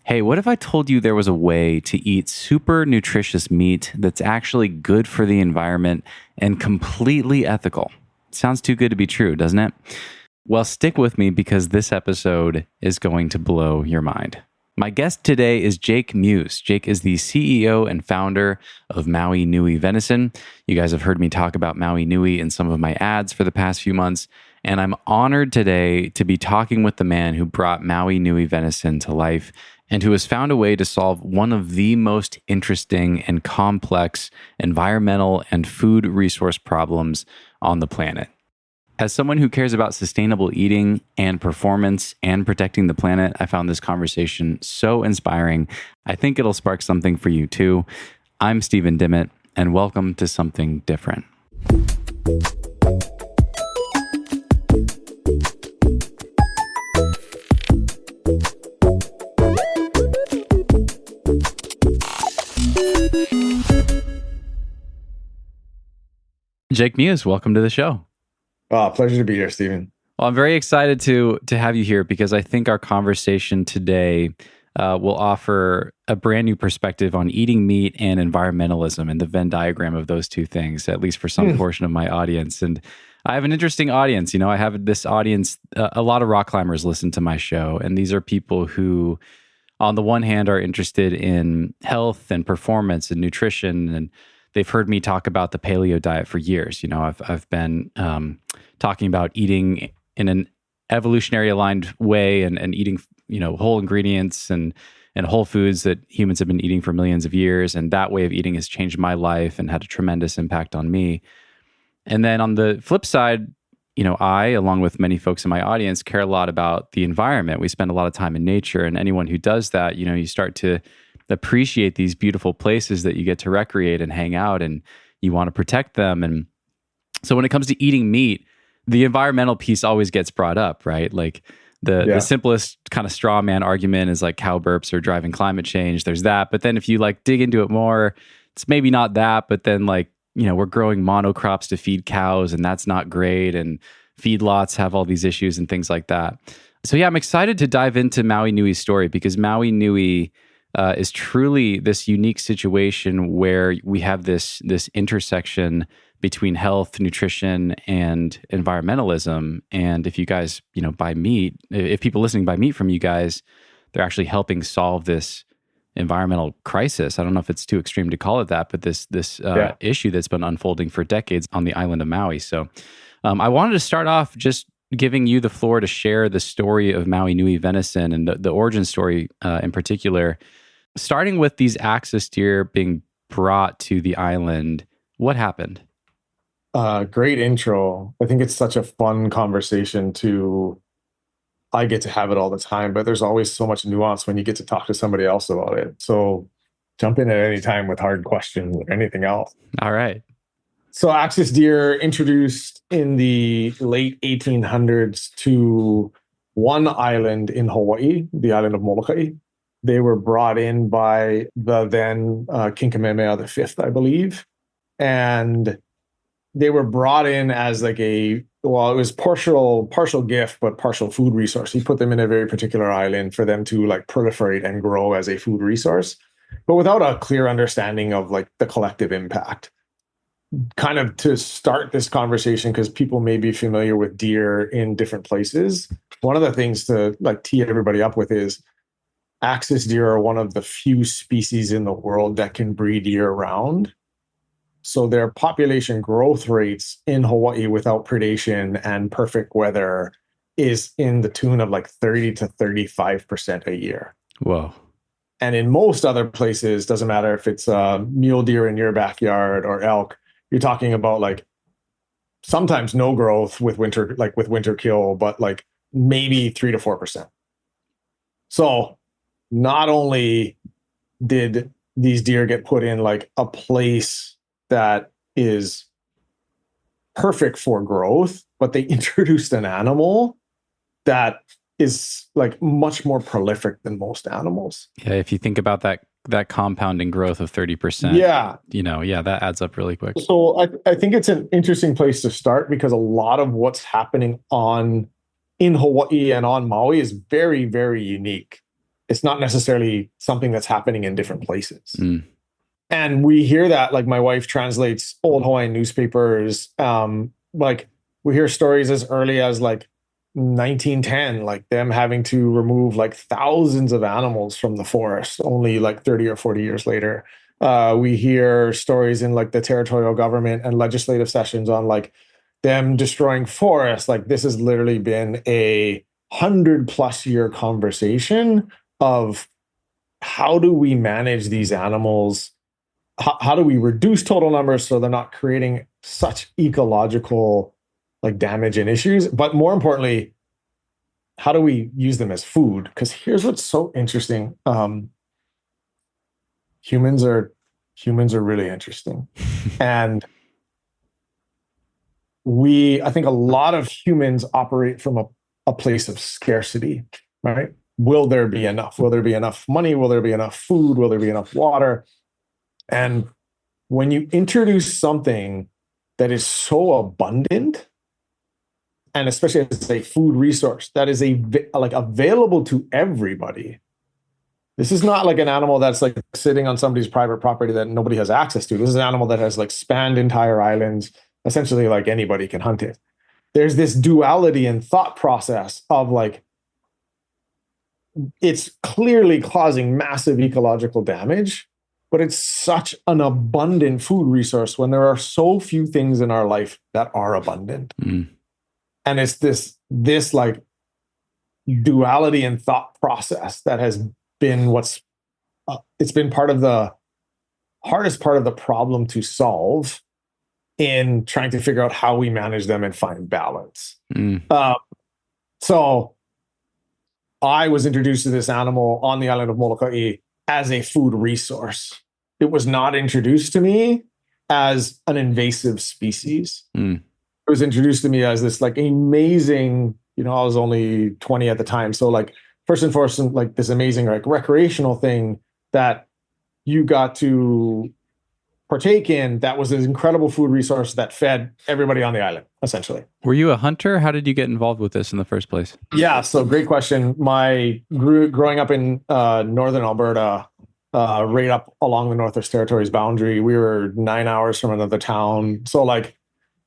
Hey, what if I told you there was a way to eat super nutritious meat that's actually good for the environment and completely ethical? Sounds too good to be true, doesn't it? Well, stick with me because this episode is going to blow your mind. My guest today is Jake Muise. Jake is the CEO and founder of Maui Nui Venison. You guys have heard me talk about Maui Nui in some of my ads for the past few months, and I'm honored today to be talking with the man who brought Maui Nui Venison to life and who has found a way to solve one of the most interesting and complex environmental and food resource problems on the planet. As someone who cares about sustainable eating and performance and protecting the planet, I found this conversation so inspiring. I think it'll spark something for you too. I'm Stephen Dimmitt, and welcome to Something Different. Jake Muise, welcome to the show. Pleasure to be here, Stephen. Well, I'm very excited to have you here because I think our conversation today will offer a brand new perspective on eating meat and environmentalism and the Venn diagram of those two things, at least for some portion of my audience. And I have an interesting audience. You know, I have this audience, a lot of rock climbers listen to my show, and these are people who, on the one hand, are interested in health and performance and nutrition, and they've heard me talk about the paleo diet for years. You know, I've been talking about eating in an evolutionary aligned way and eating, you know, whole ingredients and whole foods that humans have been eating for millions of years. And that way of eating has changed my life and had a tremendous impact on me. And then on the flip side, you know, I, along with many folks in my audience, care a lot about the environment. We spend a lot of time in nature, and anyone who does that, you know, you start to appreciate these beautiful places that you get to recreate and hang out, and you want to protect them. And so when it comes to eating meat, the environmental piece always gets brought up, right? Like the simplest kind of straw man argument is like cow burps are driving climate change. There's that. But then if you like dig into it more, it's maybe not that, but then like, you know, we're growing monocrops to feed cows and that's not great. And feedlots have all these issues and things like that. So yeah, I'm excited to dive into Maui Nui's story because Maui Nui is truly this unique situation where we have this intersection between health, nutrition, and environmentalism. And if you guys, you know, buy meat, if people listening buy meat from you guys, they're actually helping solve this environmental crisis. I don't know if it's too extreme to call it that, but this issue that's been unfolding for decades on the island of Maui. So I wanted to start off just giving you the floor to share the story of Maui Nui Venison and the origin story in particular. Starting with these axis deer being brought to the island, what happened? Great intro. I think it's such a fun conversation I get to have it all the time, but there's always so much nuance when you get to talk to somebody else about it. So jump in at any time with hard questions or anything else. All right. So axis deer introduced in the late 1800s to one island in Hawaii, the island of Molokai. They were brought in by the then King Kamehameha V, I believe. And they were brought in as like it was partial gift, but partial food resource. He put them in a very particular island for them to like proliferate and grow as a food resource, but without a clear understanding of like the collective impact. Kind of to start this conversation, because people may be familiar with deer in different places. One of the things to like tee everybody up with is axis deer are one of the few species in the world that can breed year round. So their population growth rates in Hawaii without predation and perfect weather is in the tune of like 30 to 35% a year. Whoa. And in most other places, doesn't matter if it's a mule deer in your backyard or elk, you're talking about like sometimes no growth with winter kill, but like maybe 3 to 4%. So not only did these deer get put in like a place that is perfect for growth, but they introduced an animal that is like much more prolific than most animals. Yeah, if you think about that compounding growth of 30%, that adds up really quick. So I think it's an interesting place to start because a lot of what's happening in Hawaii and on Maui is very, very unique. it's not necessarily something that's happening in different places. Mm. And we hear that, like my wife translates old Hawaiian newspapers. Like we hear stories as early as like 1910, like them having to remove like thousands of animals from the forest only like 30 or 40 years later. We hear stories in like the territorial government and legislative sessions on like them destroying forests. Like this has literally been a 100+ year conversation of how do we manage these animals? How do we reduce total numbers so they're not creating such ecological like damage and issues? But more importantly, how do we use them as food? Because here's what's so interesting. Humans are really interesting. And I think a lot of humans operate from a place of scarcity, right? Will there be enough? Will there be enough money? Will there be enough food? Will there be enough water? And when you introduce something that is so abundant, and especially as a food resource that is like available to everybody, this is not like an animal that's like sitting on somebody's private property that nobody has access to. This is an animal that has like spanned entire islands. Essentially, like anybody can hunt it. There's this duality in thought process of like, it's clearly causing massive ecological damage, but it's such an abundant food resource when there are so few things in our life that are abundant. Mm. And it's this like duality in thought process that has been it's been part of the hardest part of the problem to solve in trying to figure out how we manage them and find balance. Mm. So I was introduced to this animal on the island of Molokai as a food resource. It was not introduced to me as an invasive species. Mm. It was introduced to me as this like amazing, I was only 20 at the time. So like first and foremost, like this amazing like recreational thing that you got to partake in, that was an incredible food resource that fed everybody on the island, essentially. Were you a hunter? How did you get involved with this in the first place? Yeah, so great question. Growing up in northern Alberta, right up along the Northwest Territories boundary, we were 9 hours from another town. So like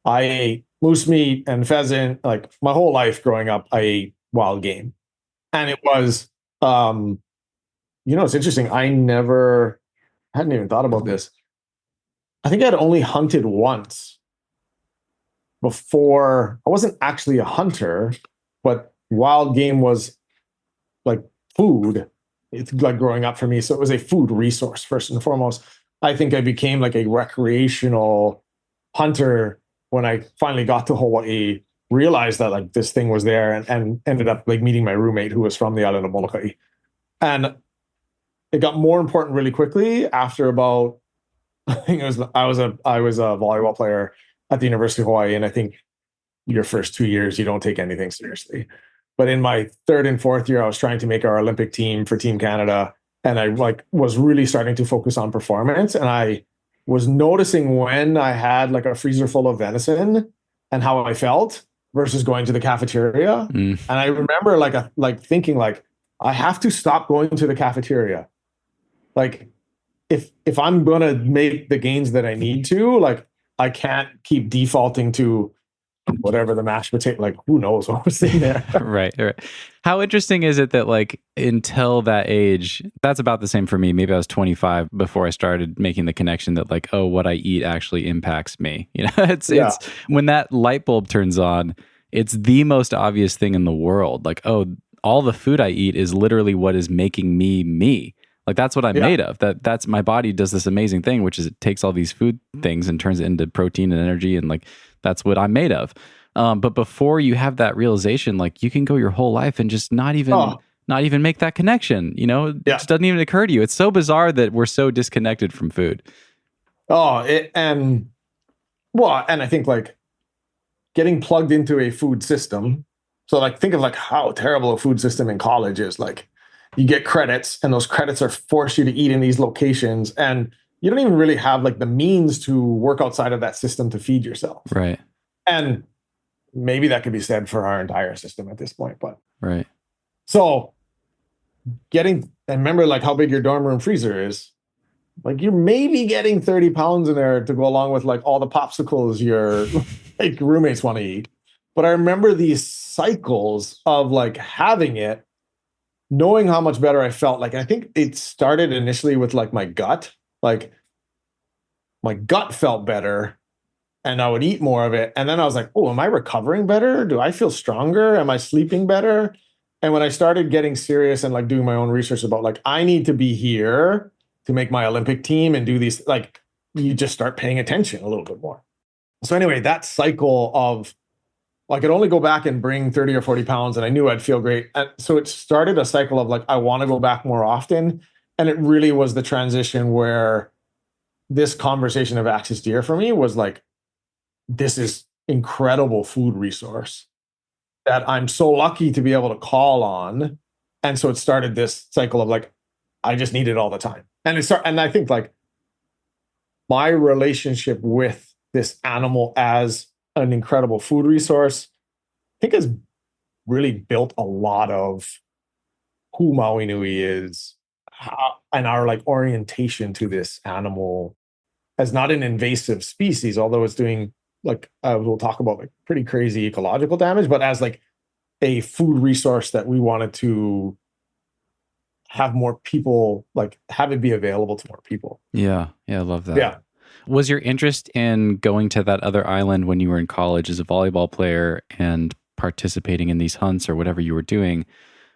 I ate moose meat and pheasant, like my whole life growing up, I ate wild game. And it was, it's interesting. I hadn't even thought about this. I think I'd only hunted once before. I wasn't actually a hunter, but wild game was like food. It's like growing up for me. So it was a food resource first and foremost. I think I became like a recreational hunter when I finally got to Hawaii, realized that like this thing was there, and ended up like meeting my roommate who was from the island of Molokai. And it got more important really quickly after about, I think I was a volleyball player at the University of Hawaii, and I think your first 2 years you don't take anything seriously. But in my third and fourth year, I was trying to make our Olympic team for Team Canada, and I like was really starting to focus on performance. And I was noticing when I had like a freezer full of venison and how I felt versus going to the cafeteria. Mm. And I remember like thinking like I have to stop going to the cafeteria. Like if I'm going to make the gains that I need to, like I can't keep defaulting to whatever the mashed potato, like who knows what was in there. Right. How interesting is it that like until that age, that's about the same for me. Maybe I was 25 before I started making the connection that like, oh, what I eat actually impacts me. It's when that light bulb turns on, it's the most obvious thing in the world. Like, oh, all the food I eat is literally what is making me. Like that's what I'm made of. That's my body does this amazing thing, which is it takes all these food things and turns it into protein and energy, and like that's what I'm made of. But before you have that realization, like you can go your whole life and just not even make that connection. It just doesn't even occur to you. It's so bizarre that we're so disconnected from food. And I think like getting plugged into a food system. So like think of like how terrible a food system in college is. Like you get credits, and those credits are force you to eat in these locations, and you don't even really have like the means to work outside of that system to feed yourself. Right. And maybe that could be said for our entire system at this point, but right. So and remember like how big your dorm room freezer is. Like you're maybe getting 30 pounds in there to go along with like all the popsicles your like roommates want to eat. But I remember these cycles of like having it, knowing how much better I felt. Like I think it started initially with like my gut. Like my gut felt better and I would eat more of it. And then I was like, oh, am I recovering better? Do I feel stronger? Am I sleeping better? And when I started getting serious and like doing my own research about like, I need to be here to make my Olympic team and do these, like, you just start paying attention a little bit more. So anyway, that cycle of, I could only go back and bring 30 or 40 pounds and I knew I'd feel great. And so it started a cycle of like, I want to go back more often. And it really was the transition where this conversation of Axis Deer for me was like, this is incredible food resource that I'm so lucky to be able to call on. And so it started this cycle of like, I just need it all the time. And I think like my relationship with this animal as an incredible food resource, I think has really built a lot of who Maui Nui is, and our like orientation to this animal as not an invasive species, although it's doing like we'll talk about like pretty crazy ecological damage, but as like a food resource that we wanted to have more people, like have it be available to more people. Yeah. Yeah. I love that. Yeah. Was your interest in going to that other island when you were in college as a volleyball player and participating in these hunts or whatever you were doing,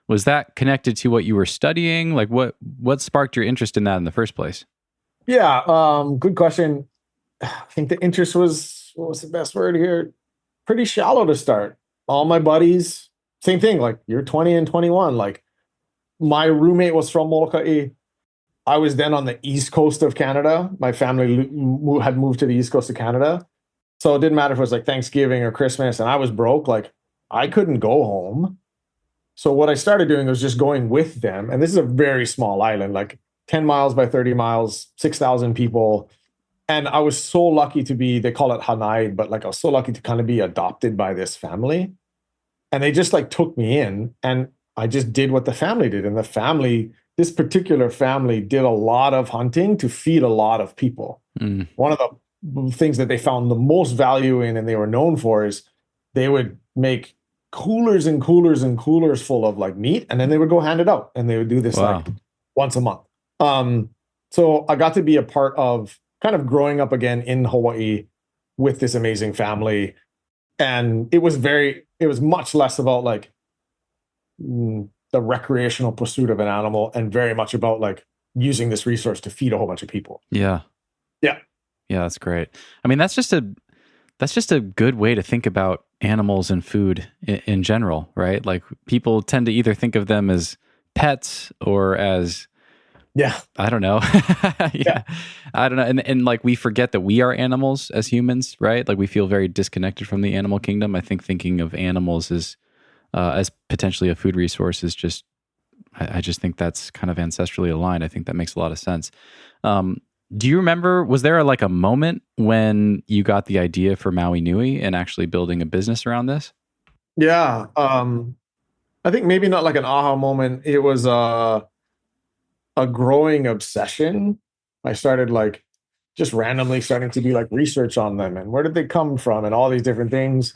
was that connected to what you were studying? Like what sparked your interest in that in the first place? Yeah. Good question. I think the interest was, what was the best word here? Pretty shallow to start. All my buddies, same thing. Like you're 20 and 21. Like my roommate was from Molokai. I was then on the east coast of Canada. My family had moved to the east coast of Canada. So it didn't matter if it was like Thanksgiving or Christmas and I was broke. Like I couldn't go home. So what I started doing was just going with them. And this is a very small island, like 10 miles by 30 miles, 6,000 people. And I was so lucky to be, they call it Hanaid, but like I was so lucky to kind of be adopted by this family. And they just like took me in and I just did what the family did. And the family, this particular family did a lot of hunting to feed a lot of people. Mm. One of the things that they found the most value in and they were known for is they would make coolers and coolers and coolers full of like meat. And then they would go hand it out and they would do this like once a month. So I got to be a part of kind of growing up again in Hawaii with this amazing family. And it was much less about like the recreational pursuit of an animal and very much about like using this resource to feed a whole bunch of people. Yeah. Yeah. Yeah, that's great. I mean, that's just a good way to think about animals and food in general, right? Like people tend to either think of them as pets or as I don't know. Yeah. I don't know. And like we forget that we are animals as humans, right? Like we feel very disconnected from the animal kingdom. I think thinking of animals as potentially a food resource is just, I just think that's kind of ancestrally aligned. I think that makes a lot of sense. Do you remember, was there like a moment when you got the idea for Maui Nui and actually building a business around this? Yeah. I think maybe not like an aha moment. It was a growing obsession. I started like just randomly starting to do like research on them and where did they come from and all these different things.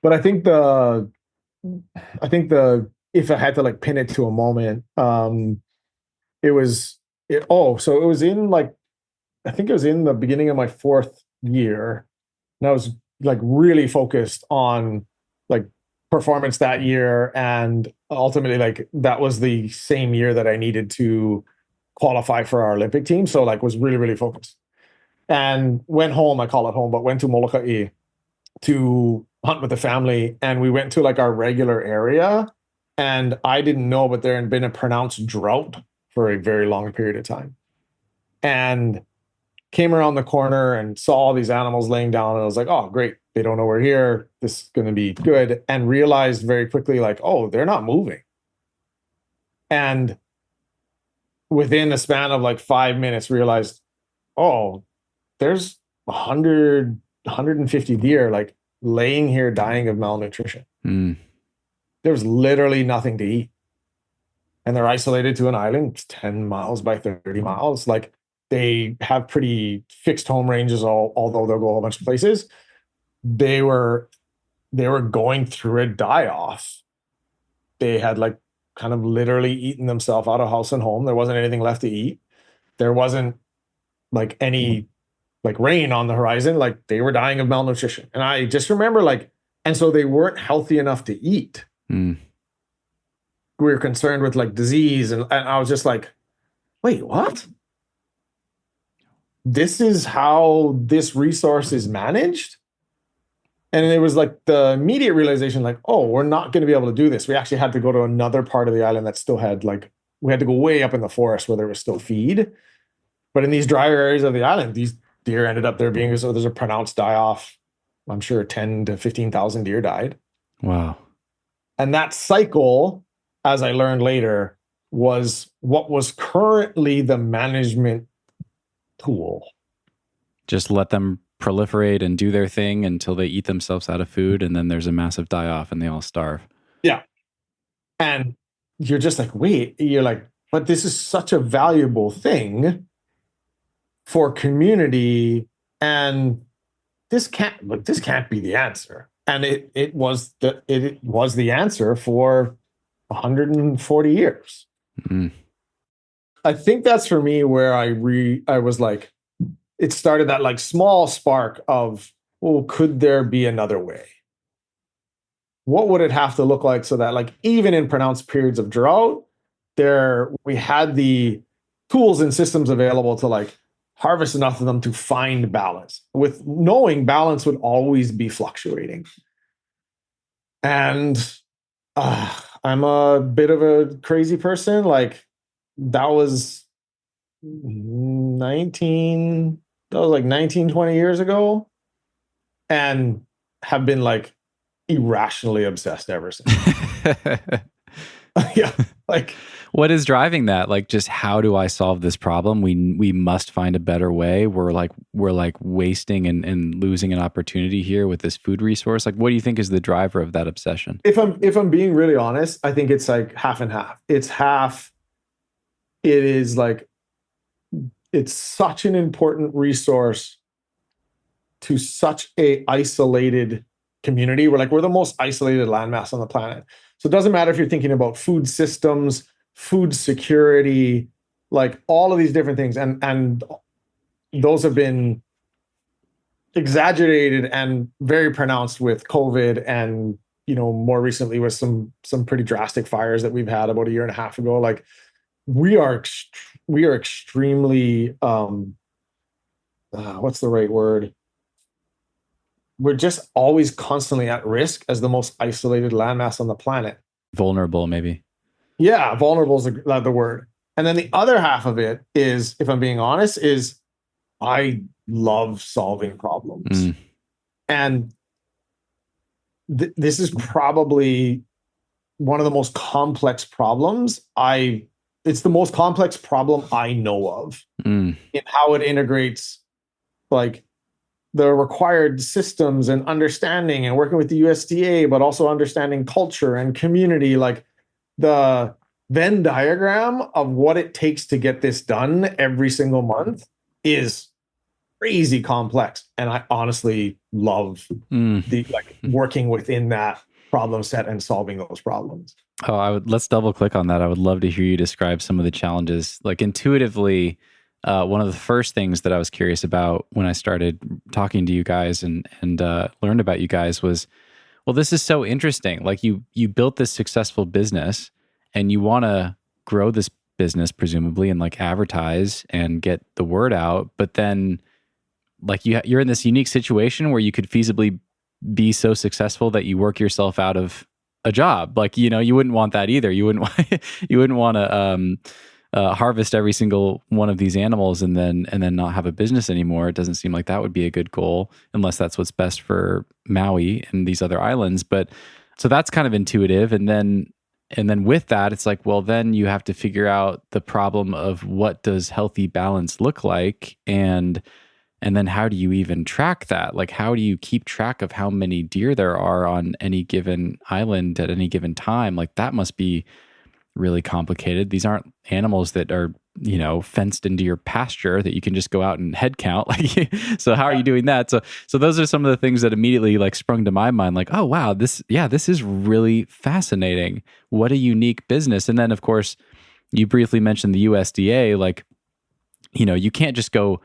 But I think if I had to like pin it to a moment, so it was in like, I think it was in the beginning of my fourth year. And I was like really focused on like performance that year. And ultimately like that was the same year that I needed to qualify for our Olympic team. So like was really, really focused and went home. I call it home, but went to Molokai to hunt with the family. And we went to like our regular area. And I didn't know, but there had been a pronounced drought for a very long period of time. And came around the corner and saw all these animals laying down. And I was like, oh, great. They don't know we're here. This is going to be good. And realized very quickly, like, oh, they're not moving. And within a span of like 5 minutes, realized, oh, there's 100, 150 deer like laying here dying of malnutrition. There was literally nothing to eat. and they're isolated to an island. It's 10 miles by 30 miles. Like, they have pretty fixed home ranges, although they'll go a bunch of places. They were going through a die-off. They had like kind of literally eaten themselves out of house and home. There wasn't anything left to eat. There wasn't like any like rain on the horizon. Like, they were dying of malnutrition. And I just remember like, and so they weren't healthy enough to eat. Mm. We were concerned with like disease. And I was just like, wait, what? This is how this resource is managed? And it was like the immediate realization, like, oh, we're not going to be able to do this. We actually had to go to another part of the island that still had like, we had to go way up in the forest where there was still feed. But in these drier areas of the island, these deer ended up there being, so there's a pronounced die-off. I'm sure 10 to 15,000 deer died. Wow. And that cycle, as I learned later, was what was currently the management tool. Just let them proliferate and do their thing until they eat themselves out of food, and then there's a massive die-off and they all starve. Yeah. And you're just like, wait, you're like, but this is such a valuable thing for community, and this can't be the answer. And it was the answer for 140 years. Mm. I think that's for me where I was like, it started that like small spark of, well, could there be another way? What would it have to look like so that like even in pronounced periods of drought, we had the tools and systems available to like harvest enough of them to find balance, with knowing balance would always be fluctuating. And I'm a bit of a crazy person. Like, that was 19, 20 years ago, and have been like irrationally obsessed ever since. Yeah. Like, what is driving that? Like, just how do I solve this problem? We must find a better way. We're like wasting and losing an opportunity here with this food resource. Like, what do you think is the driver of that obsession? If I'm being really honest, I think it's like half and half. It's half. It is like, it's such an important resource to such a isolated community. We're the most isolated landmass on the planet. So it doesn't matter if you're thinking about food systems, food security, like all of these different things. And those have been exaggerated and very pronounced with COVID, and, more recently with some pretty drastic fires that we've had about a year and a half ago. Like, we are extremely, what's the right word? We're just always constantly at risk as the most isolated landmass on the planet. Vulnerable, maybe. Yeah, vulnerable is the word. And then the other half of it is, if I'm being honest, is I love solving problems. Mm. And this is probably one of the most complex problems. It's the most complex problem I know of in how it integrates like the required systems and understanding and working with the USDA, but also understanding culture and community. Like, the Venn diagram of what it takes to get this done every single month is crazy complex. And I honestly love working within that problem set and solving those problems. Oh, let's double click on that. I would love to hear you describe some of the challenges. Like, intuitively, one of the first things that I was curious about when I started talking to you guys and learned about you guys was, well, this is so interesting. Like, you built this successful business and you want to grow this business presumably and like advertise and get the word out, but then like you're in this unique situation where you could feasibly be so successful that you work yourself out of a job. Like, you wouldn't want that either. You wouldn't want to harvest every single one of these animals and then not have a business anymore. It doesn't seem like that would be a good goal, unless that's what's best for Maui and these other islands. But so that's kind of intuitive. And then with that, it's like, well, then you have to figure out the problem of what does healthy balance look like, and then how do you even track that? Like, how do you keep track of how many deer there are on any given island at any given time? Like, that must be really complicated. These aren't animals that are, fenced into your pasture that you can just go out and head count. Like, so how are you doing that? So those are some of the things that immediately like sprung to my mind. Like, oh wow, this is really fascinating. What a unique business. And then of course, you briefly mentioned the USDA. Like, you can't just go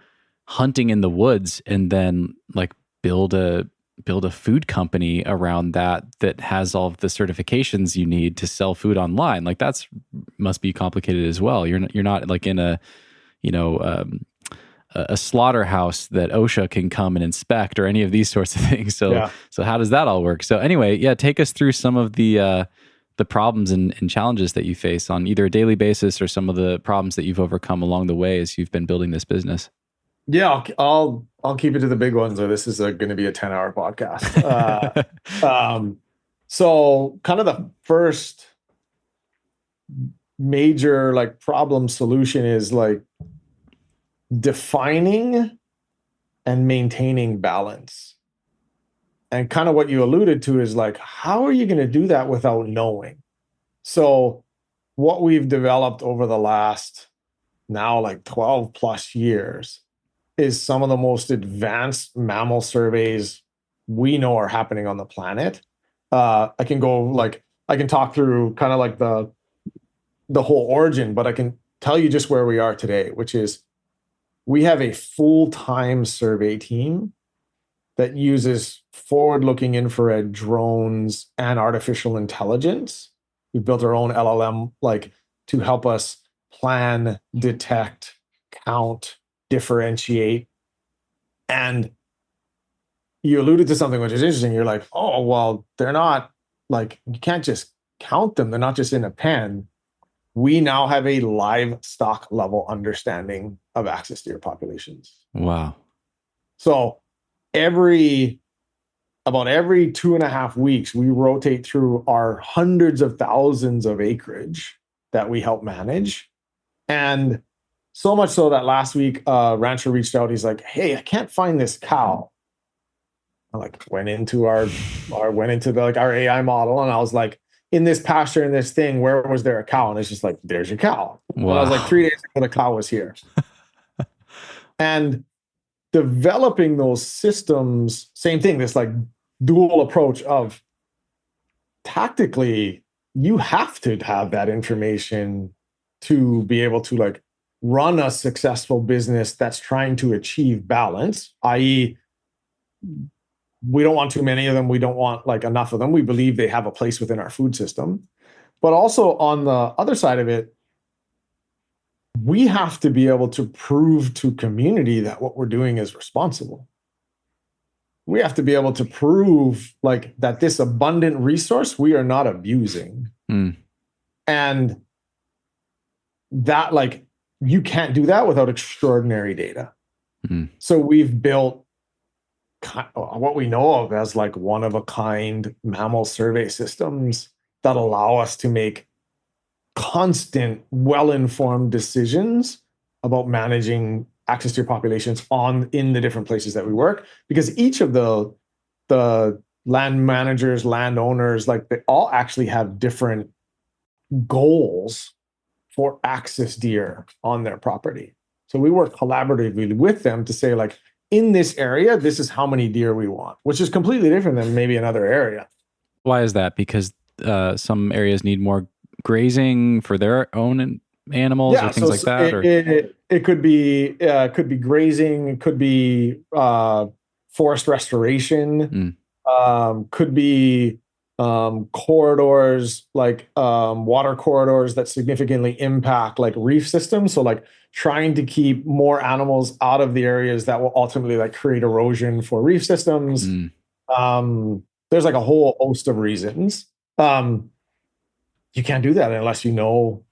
hunting in the woods and then like build a food company around that has all of the certifications you need to sell food online. Like must be complicated as well. You're not like in a slaughterhouse that OSHA can come and inspect or any of these sorts of things. So how does that all work? So anyway, take us through some of the problems and challenges that you face on either a daily basis or some of the problems that you've overcome along the way as you've been building this business. Yeah, I'll keep it to the big ones, or this is going to be a 10-hour podcast. So kind of the first major like problem solution is like defining and maintaining balance. And kind of what you alluded to is like, how are you going to do that without knowing? So what we've developed over the last now like 12 plus years is some of the most advanced mammal surveys we know are happening on the planet. I can talk through kind of like the whole origin, but I can tell you just where we are today, which is we have a full-time survey team that uses forward-looking infrared drones and artificial intelligence. We've built our own LLM like to help us plan, detect, count, differentiate. And you alluded to something which is interesting. You're like, oh, well, they're not like, you can't just count them. They're not just in a pen. We now have a livestock level understanding of axis deer populations. Wow. So about every 2.5 weeks, we rotate through our hundreds of thousands of acreage that we help manage. And so much so that last week, a rancher reached out. He's like, hey, I can't find this cow. I like went into our AI model, and I was like, in this pasture, in this thing, where was there a cow? And it's just like, there's your cow. Wow. And I was like, 3 days ago, the cow was here. And developing those systems, same thing, this like dual approach of tactically, you have to have that information to be able to like run a successful business that's trying to achieve balance, i.e., we don't want too many of them. We don't want like enough of them. We believe they have a place within our food system. But also on the other side of it, we have to be able to prove to community that what we're doing is responsible. We have to be able to prove like that this abundant resource we are not abusing. And that like, you can't do that without extraordinary data. So we've built what we know of as like one-of-a-kind mammal survey systems that allow us to make constant, well-informed decisions about managing axis deer populations in the different places that we work, because each of the land managers, landowners, like they all actually have different goals for axis deer on their property. So we work collaboratively with them to say like, in this area, this is how many deer we want, which is completely different than maybe another area. Why is that? Because some areas need more grazing for their own animals or things like that? It could be grazing, it could be forest restoration, could be corridors, like water corridors that significantly impact like reef systems. So like trying to keep more animals out of the areas that will ultimately like create erosion for reef systems. There's like a whole host of reasons. You can't do that unless you know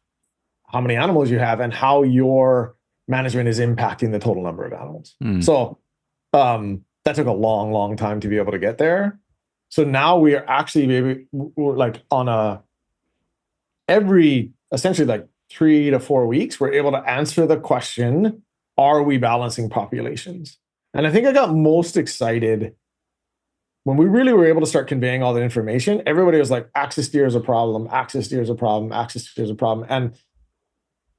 how many animals you have and how your management is impacting the total number of animals. So that took a long, long time to be able to get there. So now we are actually we're like on every essentially like 3 to 4 weeks, we're able to answer the question, are we balancing populations? And I think I got most excited when we really were able to start conveying all that information, everybody was like, axis deer is a problem, axis deer is a problem, axis deer is a problem. And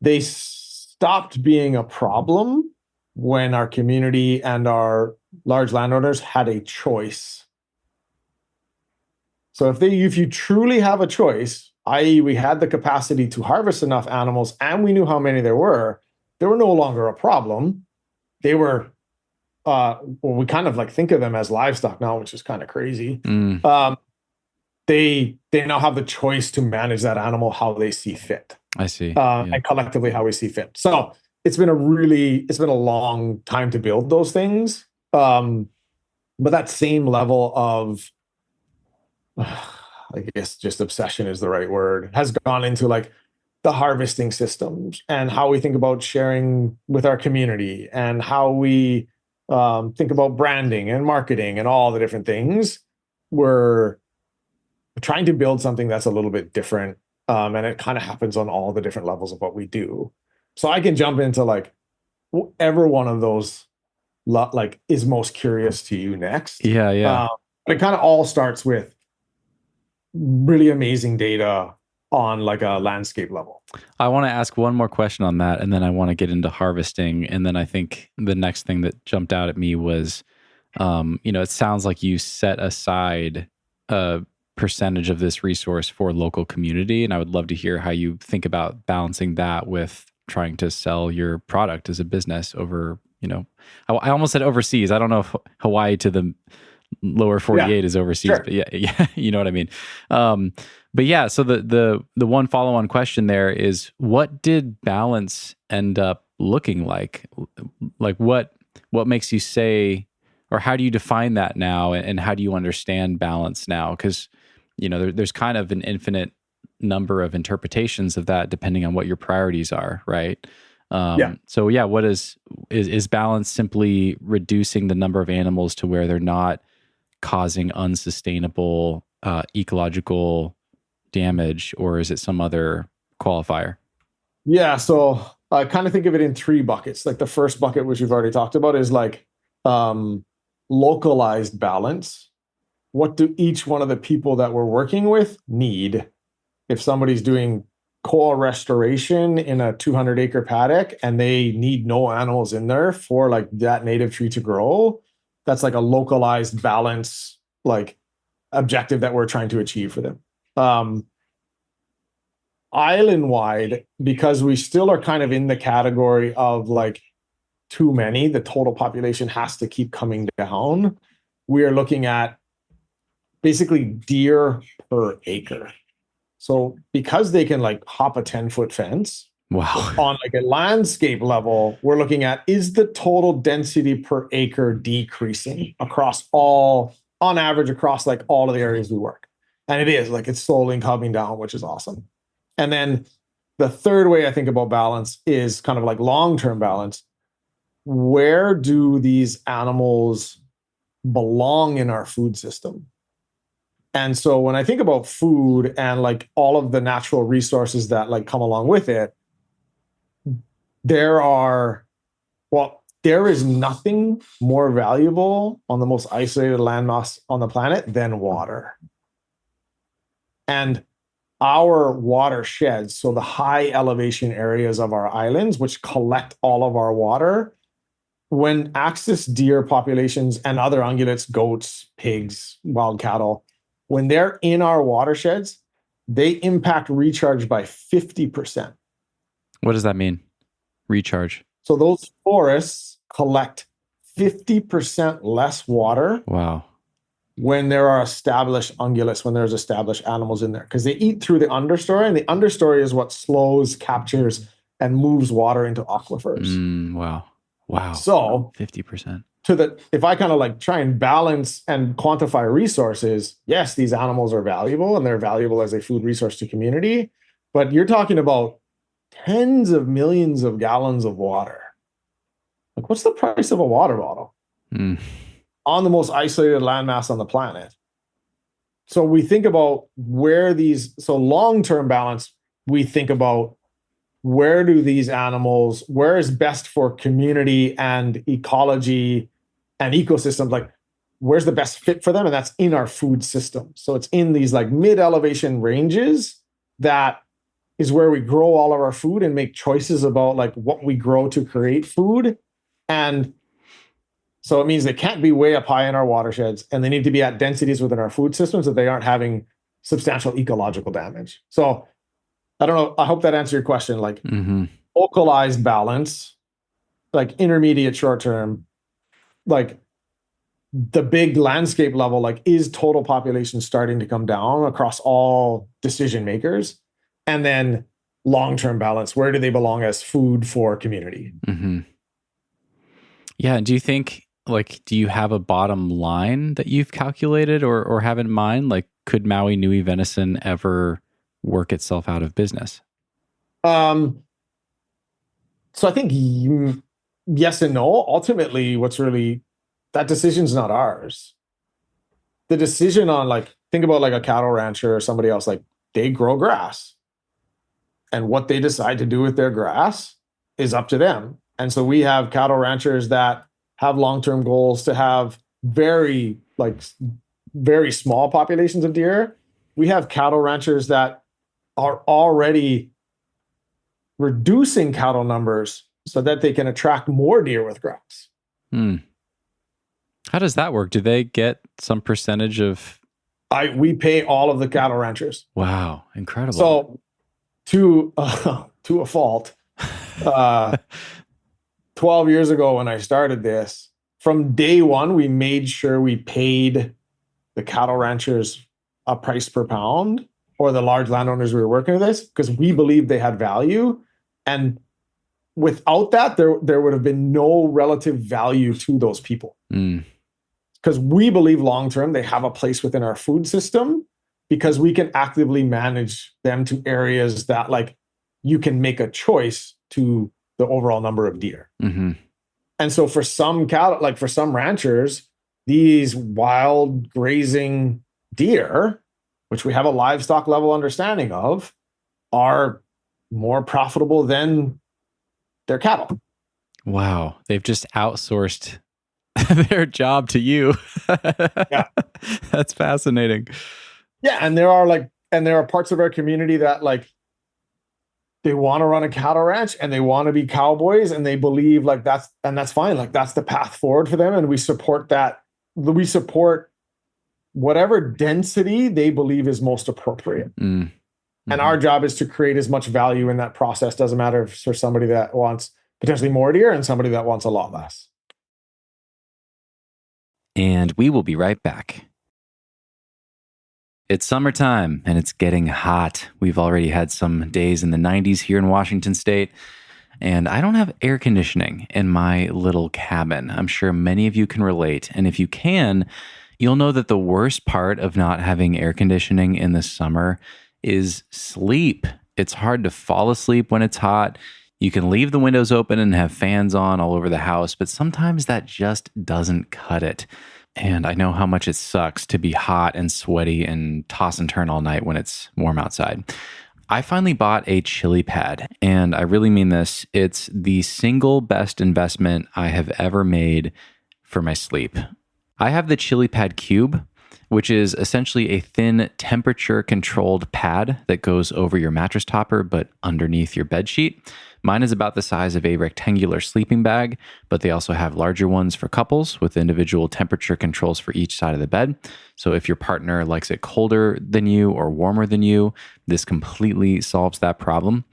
they stopped being a problem when our community and our large landowners had a choice. So if you truly have a choice, i.e., we had the capacity to harvest enough animals and we knew how many there were no longer a problem. They were, we kind of like think of them as livestock now, which is kind of crazy. They now have the choice to manage that animal how they see fit. I see. And collectively how we see fit. So it's been a long time to build those things. But that same level of, I guess just obsession is the right word, has gone into like the harvesting systems and how we think about sharing with our community and how we think about branding and marketing and all the different things. We're trying to build something that's a little bit different. And it kind of happens on all the different levels of what we do. So I can jump into like whatever one of those like is most curious to you next. Yeah. It kind of all starts with really amazing data on like a landscape level. I want to ask one more question on that, and then I want to get into harvesting. And then I think the next thing that jumped out at me was, it sounds like you set aside a percentage of this resource for local community. And I would love to hear how you think about balancing that with trying to sell your product as a business over, I almost said overseas. I don't know if Hawaii to the lower 48 is overseas, sure. But yeah, you know what I mean? But yeah, so the one follow-on question there is, what did balance end up looking like? Like what makes you say, or how do you define that now? And how do you understand balance now? Because, there's kind of an infinite number of interpretations of that depending on what your priorities are, right? So yeah, what is balance simply reducing the number of animals to where they're not causing unsustainable ecological damage, or is it some other qualifier? Yeah, so I kind of think of it in three buckets. Like the first bucket, which we've already talked about, is like localized balance. What do each one of the people that we're working with need? If somebody's doing coral restoration in a 200-acre paddock and they need no animals in there for like that native tree to grow, that's like a localized balance, like objective that we're trying to achieve for them. Island-wide, because we still are kind of in the category of like too many, the total population has to keep coming down. We are looking at basically deer per acre. So because they can like hop a 10-foot fence, wow, on like a landscape level, we're looking at, is the total density per acre decreasing across all, on average, across like all of the areas we work? And it is, like, it's slowly coming down, which is awesome. And then the third way I think about balance is kind of like long-term balance. Where do these animals belong in our food system? And so when I think about food and like all of the natural resources that like come along with it, there is nothing more valuable on the most isolated landmass on the planet than water. And our watersheds, so the high elevation areas of our islands, which collect all of our water, when axis deer populations and other ungulates, goats, pigs, wild cattle, when they're in our watersheds, they impact recharge by 50%. What does that mean? Recharge. So those forests collect 50% less water. Wow. When there are established ungulates, when there's established animals in there, because they eat through the understory, and the understory is what slows, captures, and moves water into aquifers. Wow. So 50%. If I kind of like try and balance and quantify resources, yes, these animals are valuable and they're valuable as a food resource to community, but you're talking about tens of millions of gallons of water. Like, what's the price of a water bottle on the most isolated landmass on the planet? So we think about so long-term balance, we think about where is best for community and ecology and ecosystems. Like, where's the best fit for them, and that's in our food system. So it's in these like mid-elevation ranges that is where we grow all of our food and make choices about like what we grow to create food. And so it means they can't be way up high in our watersheds, and they need to be at densities within our food systems that they aren't having substantial ecological damage. So I don't know. I hope that answered your question. Like localized balance, like intermediate short term, like the big landscape level, like is total population starting to come down across all decision makers? And then long-term balance, where do they belong as food for community? Yeah. Do you think, like, do you have a bottom line that you've calculated or have in mind? Like, could Maui Nui Venison ever work itself out of business? So I think yes and no. Ultimately, that decision's not ours. The decision on, like, think about like a cattle rancher or somebody else, like they grow grass. And what they decide to do with their grass is up to them. And so we have cattle ranchers that have long-term goals to have very small populations of deer. We have cattle ranchers that are already reducing cattle numbers so that they can attract more deer with grass. How does that work? Do they get some percentage of? We pay all of the cattle ranchers. Wow, incredible. So to a fault, 12 years ago when I started this, from day one, we made sure we paid the cattle ranchers a price per pound, or the large landowners we were working with this, because we believed they had value. And without that, there would have been no relative value to those people. Because we believe long-term, they have a place within our food system, because we can actively manage them to areas that, like, you can make a choice to the overall number of deer. And so for some cattle, like for some ranchers, these wild grazing deer, which we have a livestock level understanding of, are more profitable than their cattle. Wow. They've just outsourced their job to you. Yeah. That's fascinating. Yeah. And there are parts of our community that, like, they want to run a cattle ranch and they want to be cowboys, and they believe like that's fine. Like, that's the path forward for them. And we support that. We support whatever density they believe is most appropriate. And our job is to create as much value in that process. Doesn't matter if it's for somebody that wants potentially more deer and somebody that wants a lot less. And we will be right back. It's summertime and it's getting hot. We've already had some days in the 90s here in Washington State, and I don't have air conditioning in my little cabin. I'm sure many of you can relate. And if you can, you'll know that the worst part of not having air conditioning in the summer is sleep. It's hard to fall asleep when it's hot. You can leave the windows open and have fans on all over the house, but sometimes that just doesn't cut it. And I know how much it sucks to be hot and sweaty and toss and turn all night when it's warm outside. I finally bought a Chilipad, and I really mean this. It's the single best investment I have ever made for my sleep. I have the Chilipad Cube, which is essentially a thin temperature-controlled pad that goes over your mattress topper but underneath your bed sheet. Mine is about the size of a rectangular sleeping bag, but they also have larger ones for couples with individual temperature controls for each side of the bed. So if your partner likes it colder than you or warmer than you, this completely solves that problem.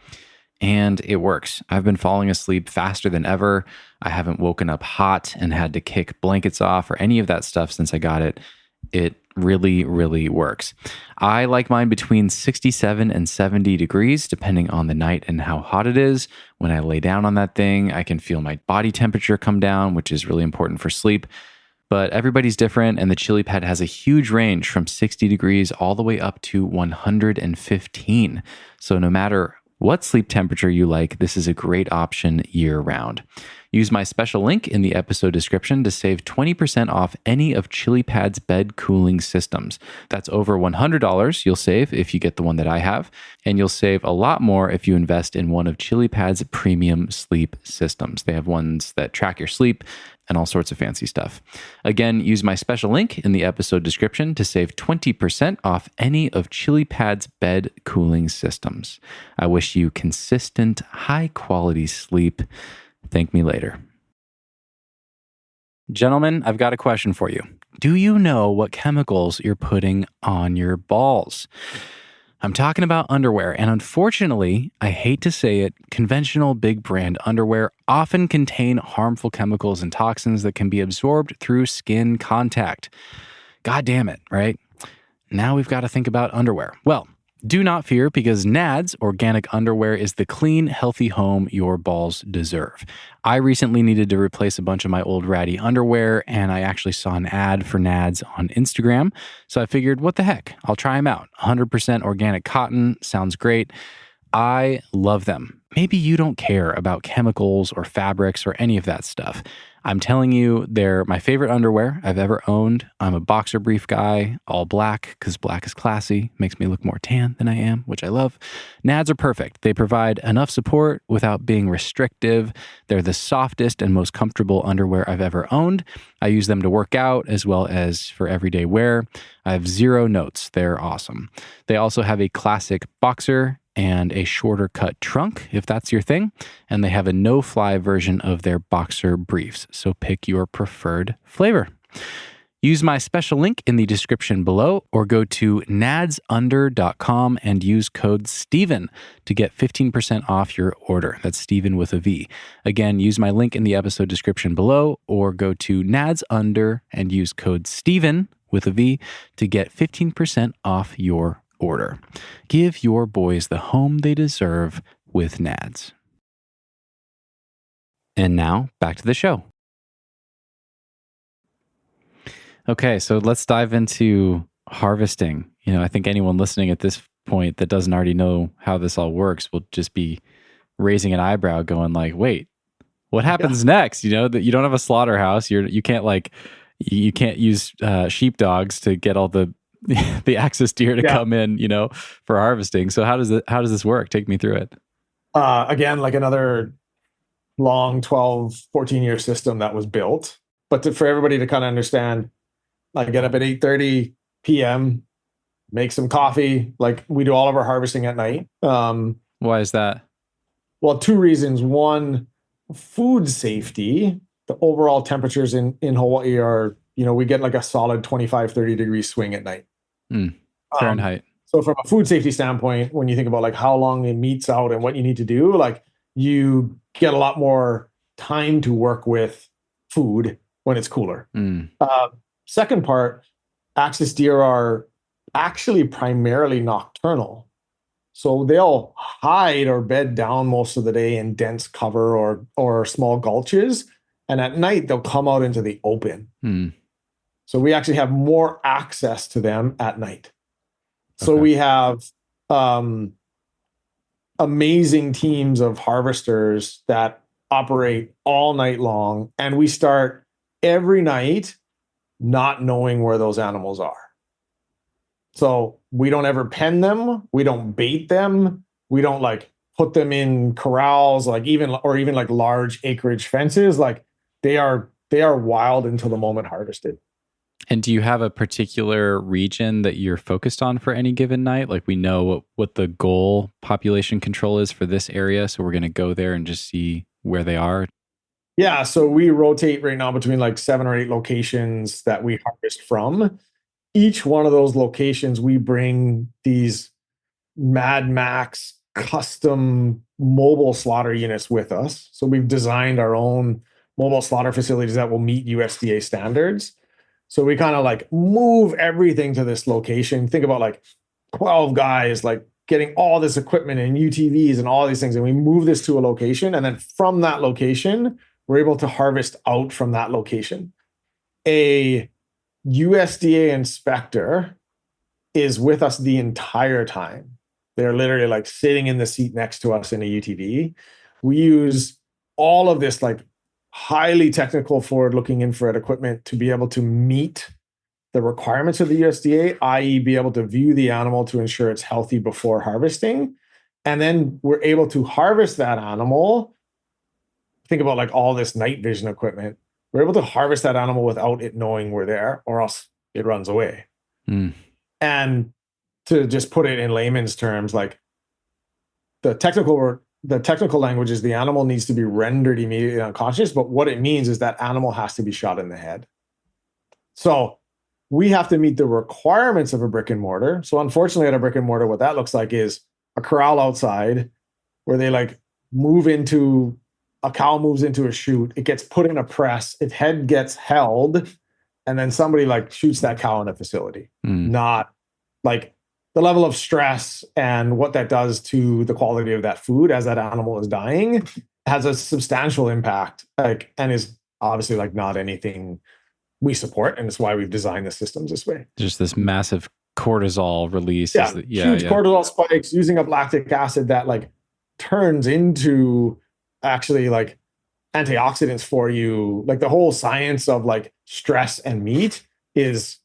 And it works. I've been falling asleep faster than ever. I haven't woken up hot and had to kick blankets off or any of that stuff since I got it. It really, really works. I like mine between 67 and 70 degrees, depending on the night and how hot it is. When I lay down on that thing, I can feel my body temperature come down, which is really important for sleep. But everybody's different, and the Chilipad has a huge range from 60 degrees all the way up to 115. So no matter what sleep temperature you like, this is a great option year round. Use my special link in the episode description to save 20% off any of Chilipad's bed cooling systems. That's over $100 you'll save if you get the one that I have, and you'll save a lot more if you invest in one of Chilipad's premium sleep systems. They have ones that track your sleep and all sorts of fancy stuff. Again, use my special link in the episode description to save 20% off any of Chilipad's bed cooling systems. I wish you consistent, high-quality sleep. Thank me later. Gentlemen, I've got a question for you. Do you know what chemicals you're putting on your balls? I'm talking about underwear, and unfortunately, I hate to say it, conventional big brand underwear often contain harmful chemicals and toxins that can be absorbed through skin contact. God damn it, right? Now we've got to think about underwear. Well, do not fear, because NADS organic underwear is the clean, healthy home your balls deserve. I recently needed to replace a bunch of my old ratty underwear, and I actually saw an ad for NADS on Instagram. So I figured, what the heck? I'll try them out. 100% organic cotton sounds great. I love them. Maybe you don't care about chemicals or fabrics or any of that stuff. I'm telling you, they're my favorite underwear I've ever owned. I'm a boxer brief guy, all black, because black is classy, makes me look more tan than I am, which I love. NADS are perfect. They provide enough support without being restrictive. They're the softest and most comfortable underwear I've ever owned. I use them to work out as well as for everyday wear. I have zero notes. They're awesome. They also have a classic boxer and a shorter cut trunk, if that's your thing. And they have a no-fly version of their boxer briefs. So pick your preferred flavor. Use my special link in the description below, or go to nadsunder.com and use code Steven to get 15% off your order. That's Steven with a V. Again, use my link in the episode description below, or go to nadsunder and use code Steven with a V to get 15% off your order. Give your boys the home they deserve with NADS. And now, back to the show. Okay, so let's dive into harvesting. I think anyone listening at this point that doesn't already know how this all works will just be raising an eyebrow going like, wait, what happens next? That you don't have a slaughterhouse. You can't use sheepdogs to get all the access deer to come in, for harvesting. So how does this work? Take me through it. Again, like another long 12, 14-year system that was built. But for everybody to kind of understand, I get up at 8:30 p.m., make some coffee. Like, we do all of our harvesting at night. Why is that? Well, two reasons. One, food safety. The overall temperatures in Hawaii are, we get like a solid 25, 30 degree swing at night. Fahrenheit. So from a food safety standpoint, when you think about like how long the meat's out and what you need to do, like, you get a lot more time to work with food when it's cooler. Second part, axis deer are actually primarily nocturnal. So they'll hide or bed down most of the day in dense cover or small gulches. And at night, they'll come out into the open. So we actually have more access to them at night. So we have amazing teams of harvesters that operate all night long. And we start every night not knowing where those animals are. So we don't ever pen them. We don't bait them. We don't like put them in corrals, like even like large acreage fences. Like they are wild until the moment harvested. And do you have a particular region that you're focused on for any given night? Like, we know what the goal population control is for this area, so we're going to go there and just see where they are. Yeah, so we rotate right now between like 7 or 8 locations that we harvest from. Each one of those locations, we bring these Mad Max custom mobile slaughter units with us. So we've designed our own mobile slaughter facilities that will meet USDA standards. So we kind of like move everything to this location. Think about like 12 guys like getting all this equipment and UTVs and all these things. And we move this to a location. And then from that location, we're able to harvest out from that location. A USDA inspector is with us the entire time. They're literally like sitting in the seat next to us in a UTV. We use all of this like highly technical, forward-looking infrared equipment to be able to meet the requirements of the USDA, i.e., be able to view the animal to ensure it's healthy before harvesting. And then we're able to harvest that animal. Think about like all this night vision equipment. We're able to harvest that animal without it knowing we're there, or else it runs away. And to just put it in layman's terms, like the technical language is the animal needs to be rendered immediately unconscious, but what it means is that animal has to be shot in the head. So we have to meet the requirements of a brick and mortar. So unfortunately, at a brick and mortar, what that looks like is a corral outside where they like a cow moves into a chute, it gets put in a press, its head gets held, and then somebody like shoots that cow in a facility. Not like the level of stress and what that does to the quality of that food as that animal is dying has a substantial impact, like, and is obviously like not anything we support, and it's why we've designed the systems this way. Just this massive cortisol release. Huge cortisol spikes using up lactic acid that like turns into actually like antioxidants for you. Like the whole science of like stress and meat is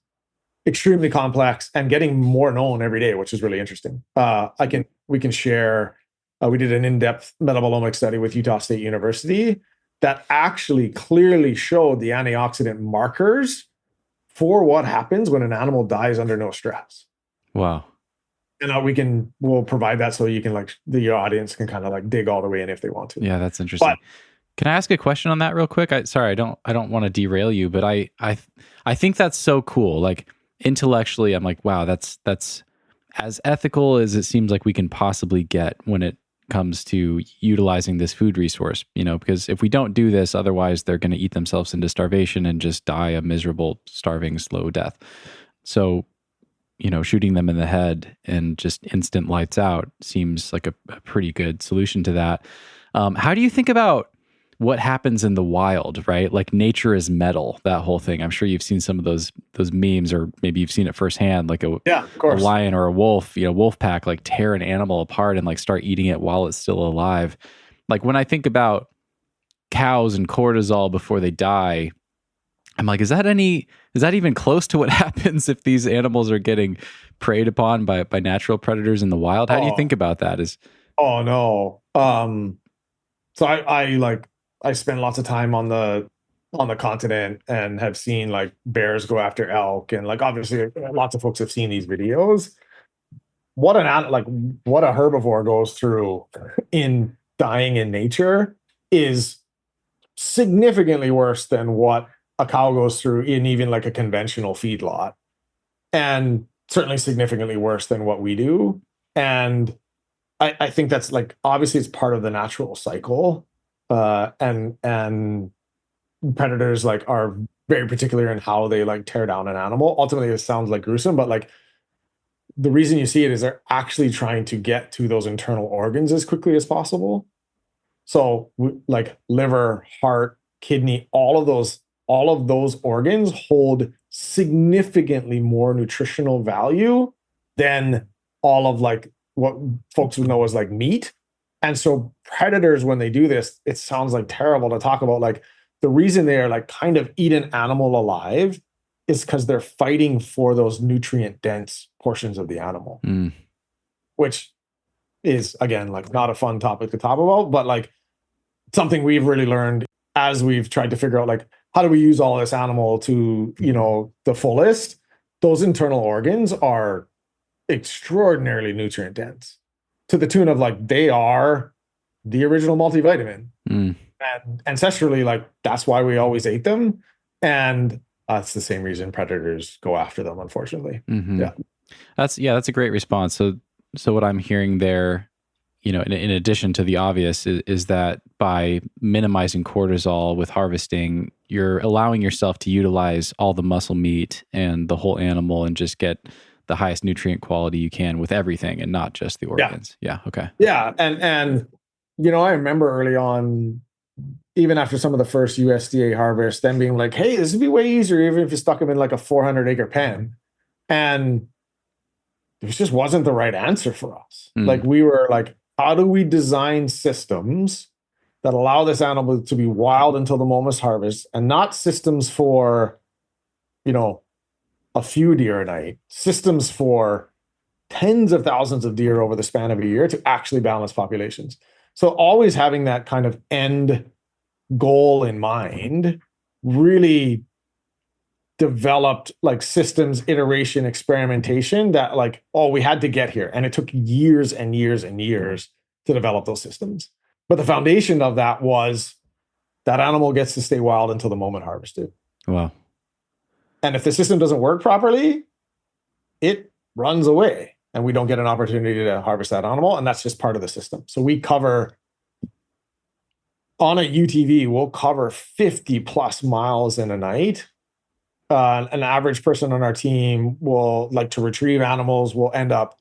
extremely complex and getting more known every day, which is really interesting. We can share. We did an in-depth metabolomic study with Utah State University that actually clearly showed the antioxidant markers for what happens when an animal dies under no stress. Wow. And we'll provide that so you can like the audience can kind of like dig all the way in if they want to. Yeah, that's interesting. Can I ask a question on that real quick? I don't want to derail you, but I think that's so cool. Like intellectually, I'm like, wow, that's as ethical as it seems like we can possibly get when it comes to utilizing this food resource, because if we don't do this, otherwise they're going to eat themselves into starvation and just die a miserable, starving, slow death. So, shooting them in the head and just instant lights out seems like a pretty good solution to that. How do you think about what happens in the wild, right? Like nature is metal, that whole thing. I'm sure you've seen some of those memes, or maybe you've seen it firsthand, like a lion or a wolf, wolf pack, like tear an animal apart and like start eating it while it's still alive. Like when I think about cows and cortisol before they die, I'm like, is that even close to what happens if these animals are getting preyed upon by natural predators in the wild? How do you think about that? Oh no. So I spend lots of time on the continent and have seen like bears go after elk, and like obviously lots of folks have seen these videos. What a herbivore goes through in dying in nature is significantly worse than what a cow goes through in even like a conventional feedlot, and certainly significantly worse than what we do. And I think that's like obviously it's part of the natural cycle. And predators like are very particular in how they like tear down an animal. Ultimately, it sounds like gruesome, but like the reason you see it is they're actually trying to get to those internal organs as quickly as possible. So like liver, heart, kidney, all of those organs hold significantly more nutritional value than all of like what folks would know as like meat. And so predators, when they do this, it sounds like terrible to talk about. Like the reason they are like kind of eat an animal alive is because they're fighting for those nutrient dense portions of the animal, which is again, like not a fun topic to talk about, but like something we've really learned as we've tried to figure out like, how do we use all this animal to, the fullest? Those internal organs are extraordinarily nutrient dense, to the tune of like they are the original multivitamin. And ancestrally, like that's why we always ate them. And it's the same reason predators go after them, unfortunately. Yeah. That's a great response. So what I'm hearing there, in addition to the obvious is that by minimizing cortisol with harvesting, you're allowing yourself to utilize all the muscle meat and the whole animal and just get the highest nutrient quality you can with everything and not just the organs. Yeah. Okay. Yeah. And I remember early on, even after some of the first USDA harvests, them being like, hey, this would be way easier even if you stuck them in like a 400-acre pen. And this just wasn't the right answer for us. Like we were like, how do we design systems that allow this animal to be wild until the moment's harvest, and not systems for, you know, a few deer a night, systems for tens of thousands of deer over the span of a year to actually balance populations. So always having that kind of end goal in mind really developed like systems, iteration, experimentation that like, oh, we had to get here. And it took years and years and years to develop those systems. But the foundation of that was that animal gets to stay wild until the moment harvested. Wow. And if the system doesn't work properly, it runs away and we don't get an opportunity to harvest that animal. And that's just part of the system. So we cover, on a UTV, we'll cover 50 plus miles in a night. An average person on our team will, like, to retrieve animals, will end up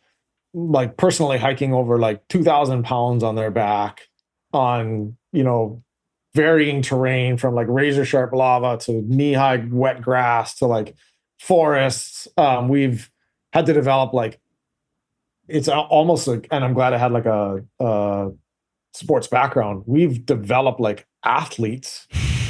like personally hiking over like 2,000 pounds on their back on, you know, varying terrain from like razor sharp lava to knee-high wet grass to like forests. We've had to develop like, it's almost like, and I'm glad I had like a sports background. We've developed like athletes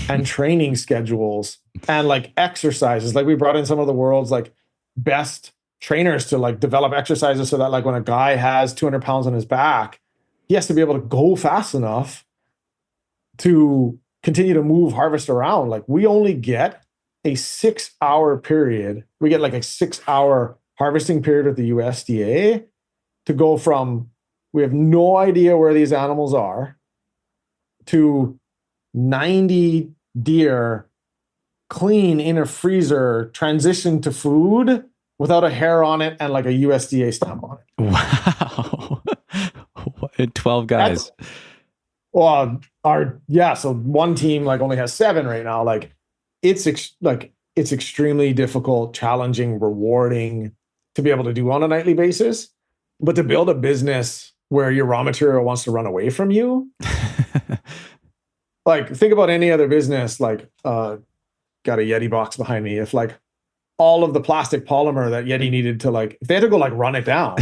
and training schedules and like exercises. Like we brought in some of the world's like best trainers to like develop exercises so that like when a guy has 200 pounds on his back, he has to be able to go fast enough to continue to move harvest around. Like we only get a 6-hour period. We get like a 6-hour harvesting period with the USDA to go from, we have no idea where these animals are, to 90 deer clean in a freezer, transition to food without a hair on it and like a USDA stamp on it. Wow. 12 guys. So one team like only has 7 right now. Like it's extremely difficult, challenging, rewarding to be able to do on a nightly basis. But to build a business where your raw material wants to run away from you, like think about any other business, like got a Yeti box behind me. If like all of the plastic polymer that Yeti needed to like, if they had to go like run it down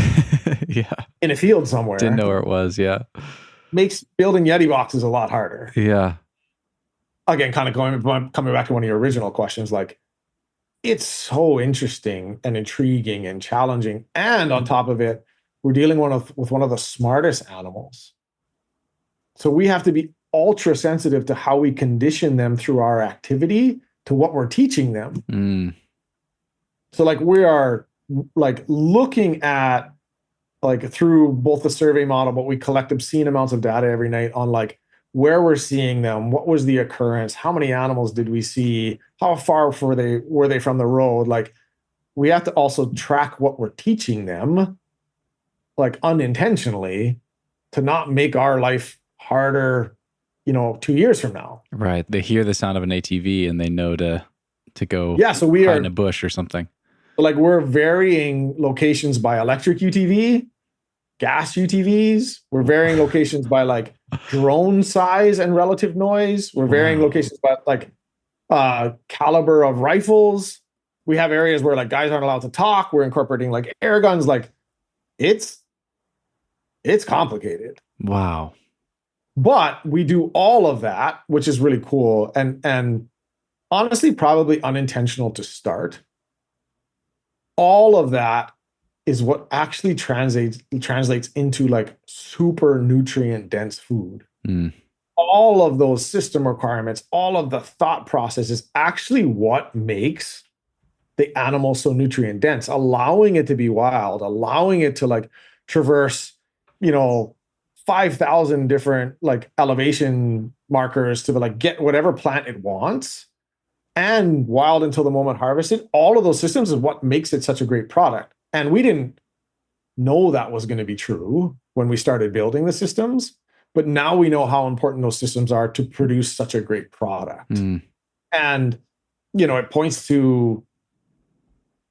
yeah, in a field somewhere, didn't know where it was. Yeah. Makes building Yeti boxes a lot harder. Yeah. Again, kind of coming back to one of your original questions, like it's so interesting and intriguing and challenging. And on top of it, we're dealing with one of the smartest animals. So we have to be ultra sensitive to how we condition them through our activity to what we're teaching them. Mm. So like we are like looking at like through both the survey model, but we collect obscene amounts of data every night on like where we're seeing them, what was the occurrence, how many animals did we see, how far were they from the road. Like we have to also track what we're teaching them, like unintentionally, to not make our life harder, 2 years from now. Right. They hear the sound of an ATV and they know to go so we hide are in a bush or something. Like we're varying locations by electric UTV, gas UTVs. We're varying locations by like drone size and relative noise. We're varying locations by like caliber of rifles. We have areas where like guys aren't allowed to talk. We're incorporating like air guns. Like it's complicated. Wow. But we do all of that, which is really cool. And honestly, probably unintentional to start. All of that is what actually translates into like super nutrient dense food. Mm. All of those system requirements, all of the thought process is actually what makes the animal so nutrient dense, allowing it to be wild, allowing it to like traverse, 5,000 different like elevation markers to like get whatever plant it wants. And wild until the moment harvested, all of those systems is what makes it such a great product. And we didn't know that was going to be true when we started building the systems, but now we know how important those systems are to produce such a great product. Mm. And, it points to,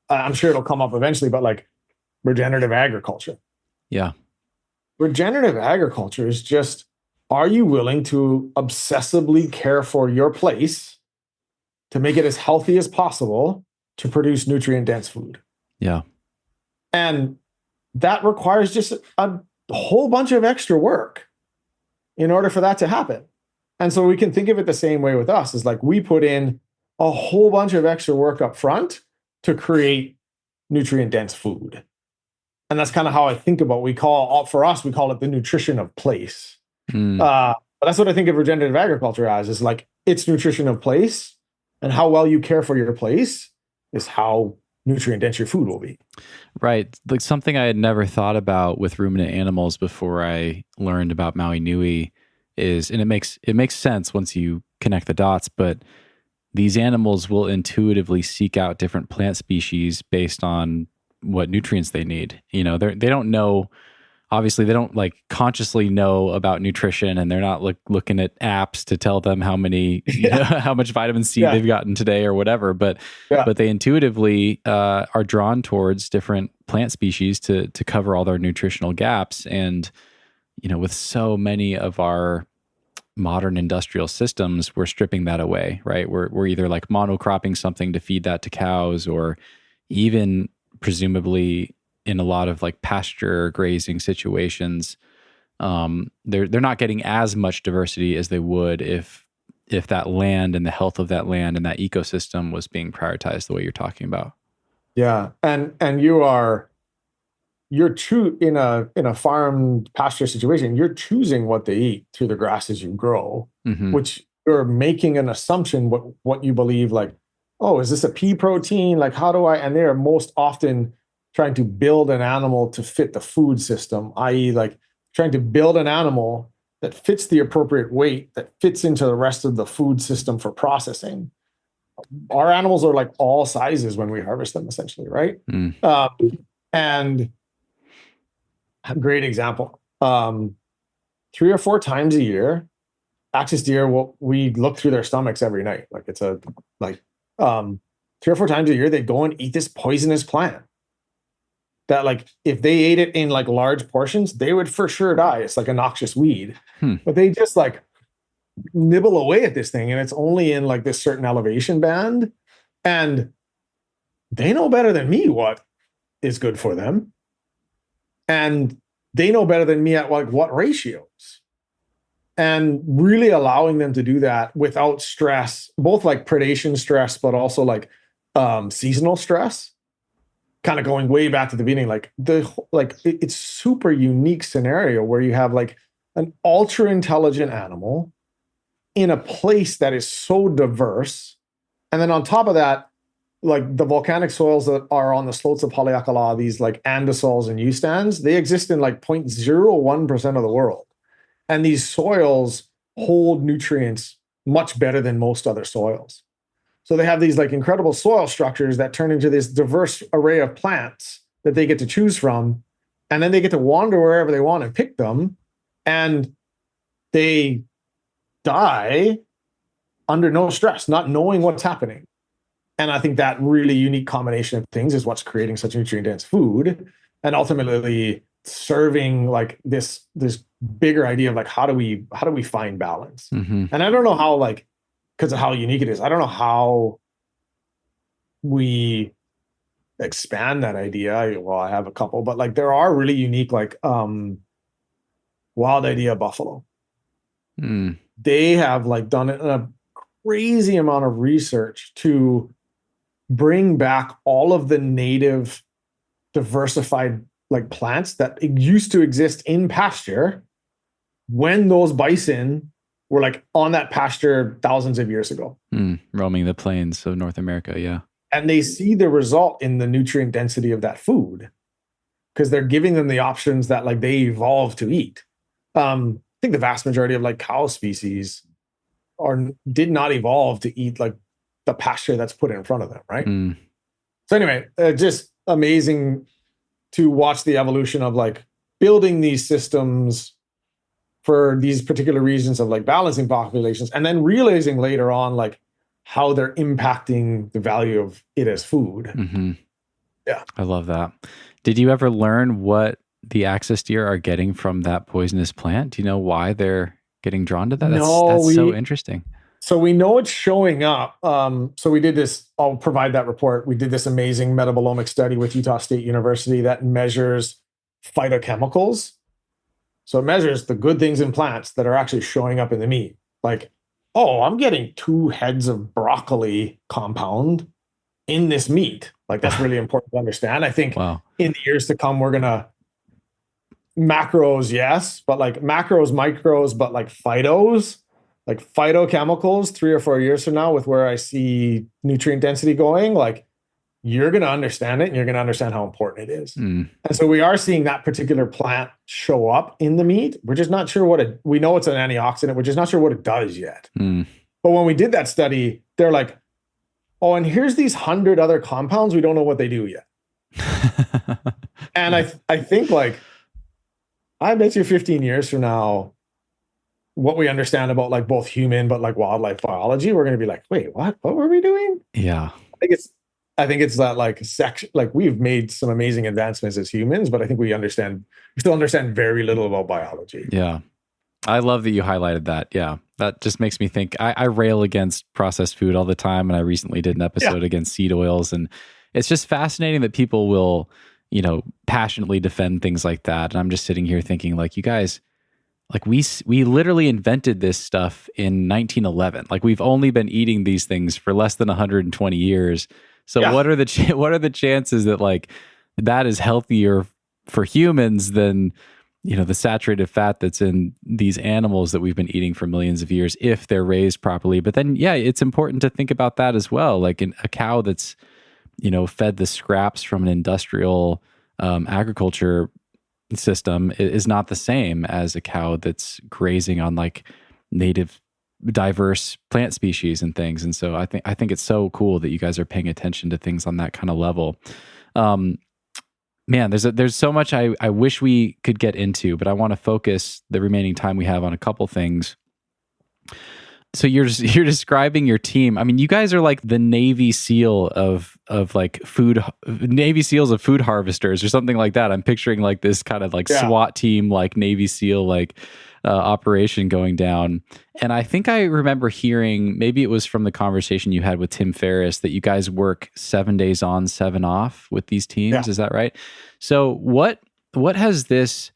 I'm sure it'll come up eventually, but like regenerative agriculture. Yeah. Regenerative agriculture is just, are you willing to obsessively care for your place to make it as healthy as possible to produce nutrient-dense food? Yeah. And that requires just a whole bunch of extra work in order for that to happen. And so we can think of it the same way with us, is like we put in a whole bunch of extra work up front to create nutrient dense food. And that's kind of how I think about, for us, we call it the nutrition of place. But that's what I think of regenerative agriculture as, is like it's nutrition of place, and how well you care for your place is how nutrient dense your food will be. Right. Like something I had never thought about with ruminant animals before I learned about Maui Nui is, and it makes sense once you connect the dots, but these animals will intuitively seek out different plant species based on what nutrients they need. You know, they don't know, obviously they don't like consciously know about nutrition, and they're not looking at apps to tell them how many, you know, how much vitamin C they've gotten today or whatever. But they intuitively are drawn towards different plant species to cover all their nutritional gaps. And, you know, with so many of our modern industrial systems, we're stripping that away, right? We're either like monocropping something to feed that to cows, or even presumably in a lot of like pasture grazing situations, they're not getting as much diversity as they would if that land and the health of that land and that ecosystem was being prioritized the way you're talking about. Yeah, and you're true in a farm pasture situation. You're choosing what they eat through the grasses you grow, which you're making an assumption what you believe, like, oh, is this a pea protein? Like, how do I? And they are most often trying to build an animal to fit the food system, i.e., like trying to build an animal that fits the appropriate weight, that fits into the rest of the food system for processing. Our animals are like all sizes when we harvest them, essentially, right? And a great example. 3 or 4 times a year, axis deer we look through their stomachs every night. Like 3 or 4 times a year, they go and eat this poisonous plant that, like, if they ate it in like large portions, they would for sure die. It's like a noxious weed. But they just like nibble away at this thing, and it's only in like this certain elevation band, and they know better than me what is good for them, and they know better than me at like what ratios, and really allowing them to do that without stress, both like predation stress but also like seasonal stress, kind of going way back to the beginning. It's super unique scenario where you have like an ultra intelligent animal in a place that is so diverse. And then on top of that, like the volcanic soils that are on the slopes of Haleakala, these like andesols and eustands, they exist in like 0.01% of the world. And these soils hold nutrients much better than most other soils. So they have these like incredible soil structures that turn into this diverse array of plants that they get to choose from. And then they get to wander wherever they want and pick them. And they die under no stress, not knowing what's happening. And I think that really unique combination of things is what's creating such nutrient-dense food, and ultimately serving like this bigger idea of like how do we find balance. And I don't know how, like, because of how unique it is, I don't know how we expand that idea. Well, I have a couple, but like there are really unique like wild idea buffalo. They have like done a crazy amount of research to bring back all of the native diversified like plants that used to exist in pasture when those bison were like on that pasture thousands of years ago. Roaming the plains of North America, yeah. And they see the result in the nutrient density of that food because they're giving them the options that like they evolved to eat. I think the vast majority of like cow species did not evolve to eat like the pasture that's put in front of them, right? So anyway, just amazing to watch the evolution of like building these systems for these particular reasons of like balancing populations, and then realizing later on like how they're impacting the value of it as food. Yeah. I love that. Did you ever learn what the axis deer are getting from that poisonous plant? Do you know why they're getting drawn to that? That's so interesting. So we know it's showing up. So we did this, I'll provide that report. We did this amazing metabolomic study with Utah State University that measures phytochemicals. So it measures the good things in plants that are actually showing up in the meat, like, oh, I'm getting 2 heads of broccoli compound in this meat. Like that's really important to understand. I think Wow. in the years to come, we're gonna macros, yes, but like macros, micros, but like phytochemicals 3 or 4 years from now, with where I see nutrient density going, like you're going to understand it and you're going to understand how important it is. Mm. And so we are seeing that particular plant show up in the meat. We're just not sure we know it's an antioxidant. We're just not sure what it does yet. Mm. But when we did that study, they're like, oh, and here's these 100 other compounds. We don't know what they do yet. And I think like, I bet you 15 years from now, what we understand about like both human, but like wildlife biology, we're going to be like, wait, what were we doing? Yeah. I think it's that like section, like we've made some amazing advancements as humans, but I think we still understand very little about biology. Yeah. I love that you highlighted that. Yeah. That just makes me think. I rail against processed food all the time. And I recently did an episode against seed oils. And it's just fascinating that people will, passionately defend things like that. And I'm just sitting here thinking like, you guys, like we literally invented this stuff in 1911. Like we've only been eating these things for less than 120 years. So what are the chances that like that is healthier for humans than, the saturated fat that's in these animals that we've been eating for millions of years, if they're raised properly? But then, it's important to think about that as well. Like a cow that's, fed the scraps from an industrial agriculture system is not the same as a cow that's grazing on like native diverse plant species and things. And so I think it's so cool that you guys are paying attention to things on that kind of level. Man, there's so much I wish we could get into, but I want to focus the remaining time we have on a couple things. So you're describing your team. I mean, you guys are like the Navy SEAL of like Navy SEALs of food harvesters or something like that. I'm picturing like this kind of like SWAT team, like Navy SEAL, like operation going down. And I think I remember hearing, maybe it was from the conversation you had with Tim Ferriss, that you guys work 7 days on, 7 off with these teams. Yeah. Is that right? So what has this,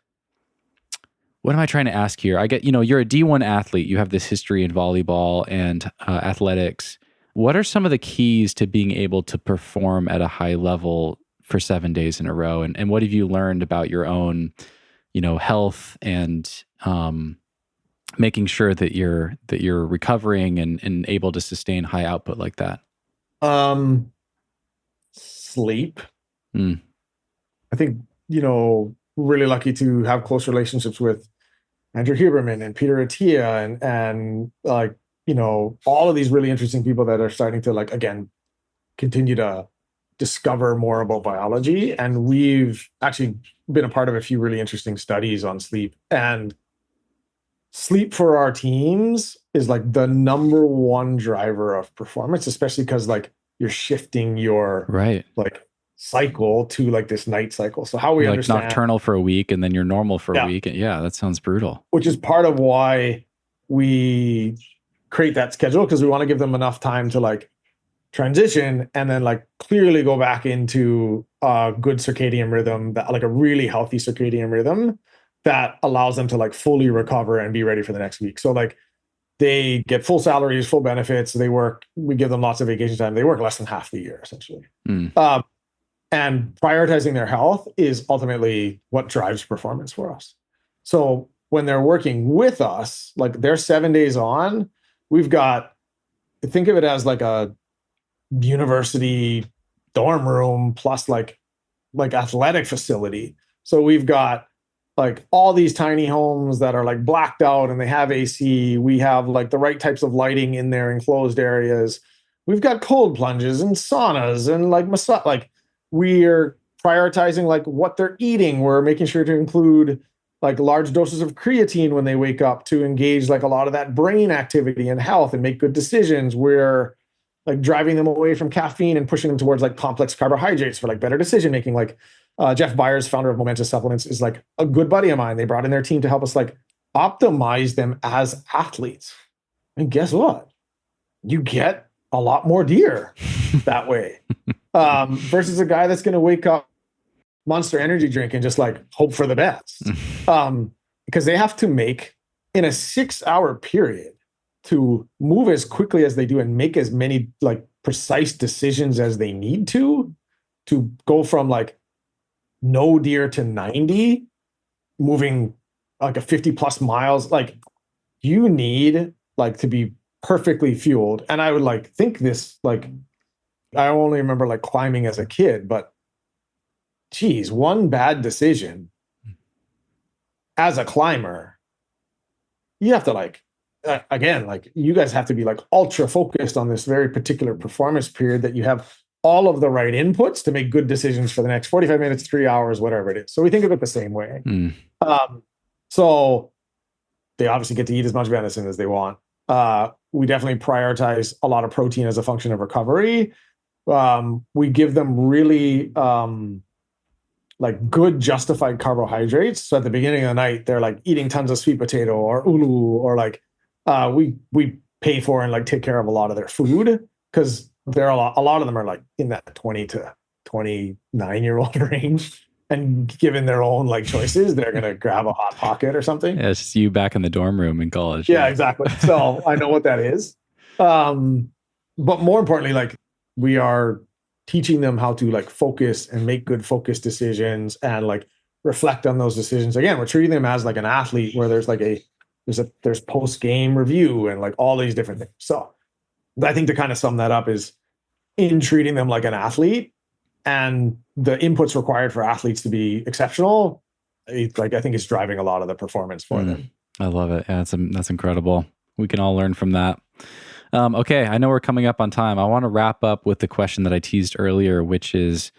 what am I trying to ask here? I get, you're a D1 athlete. You have this history in volleyball and athletics. What are some of the keys to being able to perform at a high level for 7 days in a row? And what have you learned about your own, health and making sure that you're recovering and able to sustain high output like that? Sleep. I think, really lucky to have close relationships with Andrew Huberman and Peter Attia and like, all of these really interesting people that are starting to like, again, continue to discover more about biology. And we've actually been a part of a few really interesting studies on sleep. And sleep for our teams is like the number one driver of performance, especially because like you're shifting your like cycle to like this night cycle. So how we like understand nocturnal for a week and then you're normal for a week. And that sounds brutal. Which is part of why we create that schedule, because we want to give them enough time to like transition and then like clearly go back into a good circadian rhythm, that like a really healthy circadian rhythm that allows them to like fully recover and be ready for the next week. So like they get full salaries, full benefits. We give them lots of vacation time. They work less than half the year essentially. And prioritizing their health is ultimately what drives performance for us. So when they're working with us, like they're 7 days on, we've got, think of it as like a university dorm room plus like athletic facility. So we've got like all these tiny homes that are like blacked out and they have AC. We have like the right types of lighting in their enclosed areas. We've got cold plunges and saunas and like massage. Like we're prioritizing like what they're eating. We're making sure to include like large doses of creatine when they wake up to engage like a lot of that brain activity and health and make good decisions. We're like driving them away from caffeine and pushing them towards like complex carbohydrates for like better decision making. Like Jeff Byers, founder of Momentous Supplements, is like a good buddy of mine. They brought in their team to help us like optimize them as athletes. And guess what? You get a lot more deer that way versus a guy that's going to wake up, Monster Energy drink, and just like hope for the best. Because they have to make in a 6-hour period, to move as quickly as they do and make as many like precise decisions as they need to go from like no deer to 90, moving like a 50 plus miles. Like you need like to be perfectly fueled. And I would like think this, like, I only remember like climbing as a kid, but geez, one bad decision as a climber, you have to like, again, like you guys have to be like ultra focused on this very particular performance period that you have all of the right inputs to make good decisions for the next 45 minutes, 3 hours, whatever it is. So we think of it the same way. So they obviously get to eat as much venison as they want. We definitely prioritize a lot of protein as a function of recovery. We give them really like good justified carbohydrates. So at the beginning of the night, they're like eating tons of sweet potato or ulu, or like we pay for and like take care of a lot of their food, because there are a lot of them are like in that 20 to 29-year-old range. And given their own like choices, they're going to grab a Hot Pocket or something. Yeah, it's just you back in the dorm room in college. Yeah, exactly. So I know what that is. But more importantly, like we are teaching them how to like focus and make good focus decisions and like reflect on those decisions. Again, we're treating them as like an athlete, where there's like there's post-game review and like all these different things. So I think to kind of sum that up is, in treating them like an athlete and the inputs required for athletes to be exceptional, like I think it's driving a lot of the performance for them. I love it. Yeah, that's incredible. We can all learn from that. Okay, I know we're coming up on time. I want to wrap up with the question that I teased earlier, which is,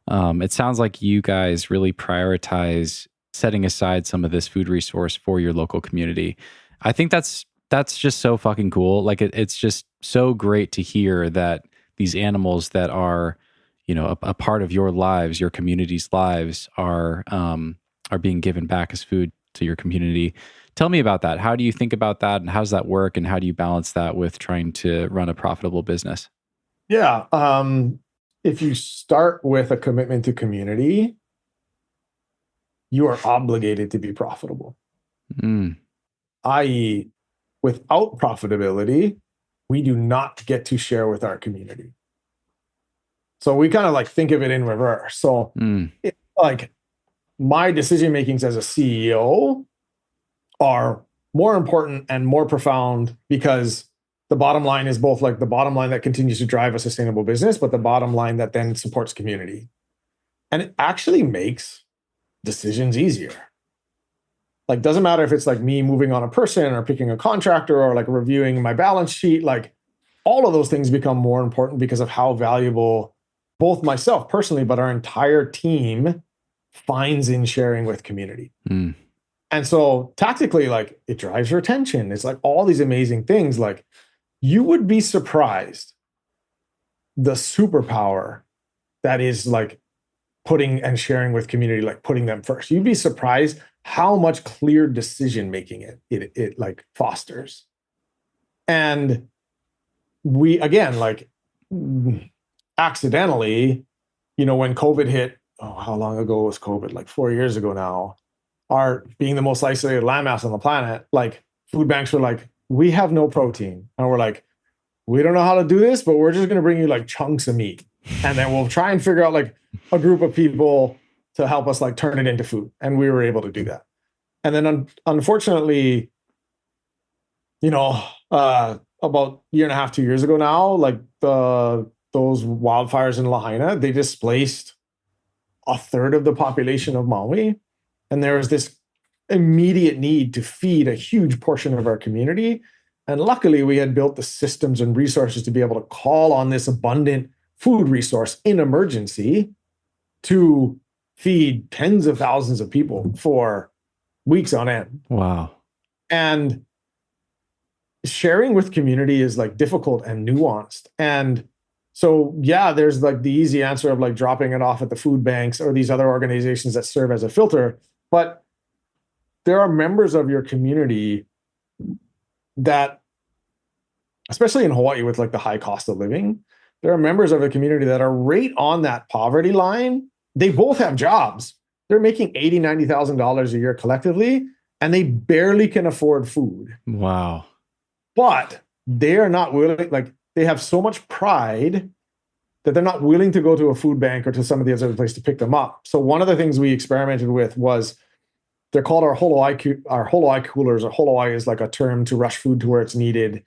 it sounds like you guys really prioritize setting aside some of this food resource for your local community. I think that's just so fucking cool. Like it's just so great to hear that these animals that are, you know, a part of your lives, your community's lives, are being given back as food to your community. Tell me about that. How do you think about that, and how does that work, and how do you balance that with trying to run a profitable business? Yeah. If you start with a commitment to community, you are obligated to be profitable. I.e., without profitability, we do not get to share with our community. So we kind of like think of it in reverse. So like my decision makings as a CEO are more important and more profound, because the bottom line is both like the bottom line that continues to drive a sustainable business, but the bottom line that then supports community. And it actually makes decisions easier. Like, doesn't matter if it's like me moving on a person or picking a contractor or like reviewing my balance sheet, like all of those things become more important because of how valuable both myself personally, but our entire team finds in sharing with community. And so tactically, like it drives retention. It's like all these amazing things. Like you would be surprised the superpower that is like putting and sharing with community, like putting them first. You'd be surprised how much clear decision making it like fosters. And we, again, like accidentally, you know, when COVID hit, how long ago was COVID? Like 4 years ago now. Our being the most isolated landmass on the planet, like food banks were like, we have no protein. And we're like, we don't know how to do this, but we're just going to bring you like chunks of meat. And then we'll try and figure out like a group of people to help us like turn it into food. And we were able to do that. And then unfortunately, you know, about a year and a half, 2 years ago now, like those wildfires in Lahaina, they displaced a third of the population of Maui. And there was this immediate need to feed a huge portion of our community. And luckily, we had built the systems and resources to be able to call on this abundant food resource in emergency to feed tens of thousands of people for weeks on end. Wow. And sharing with community is like difficult and nuanced. And so, yeah, there's like the easy answer of like dropping it off at the food banks or these other organizations that serve as a filter. But there are members of your community that, especially in Hawaii with like the high cost of living, there are members of the community that are right on that poverty line. They both have jobs. They're making $80,000, $90,000 a year collectively, and they barely can afford food. Wow. but they are not willing, like they have so much pride that they're not willing to go to a food bank or to some of the other places to pick them up. So one of the things we experimented with was, they're called our Holo-I coolers, or Holo-I is like a term to rush food to where it's needed.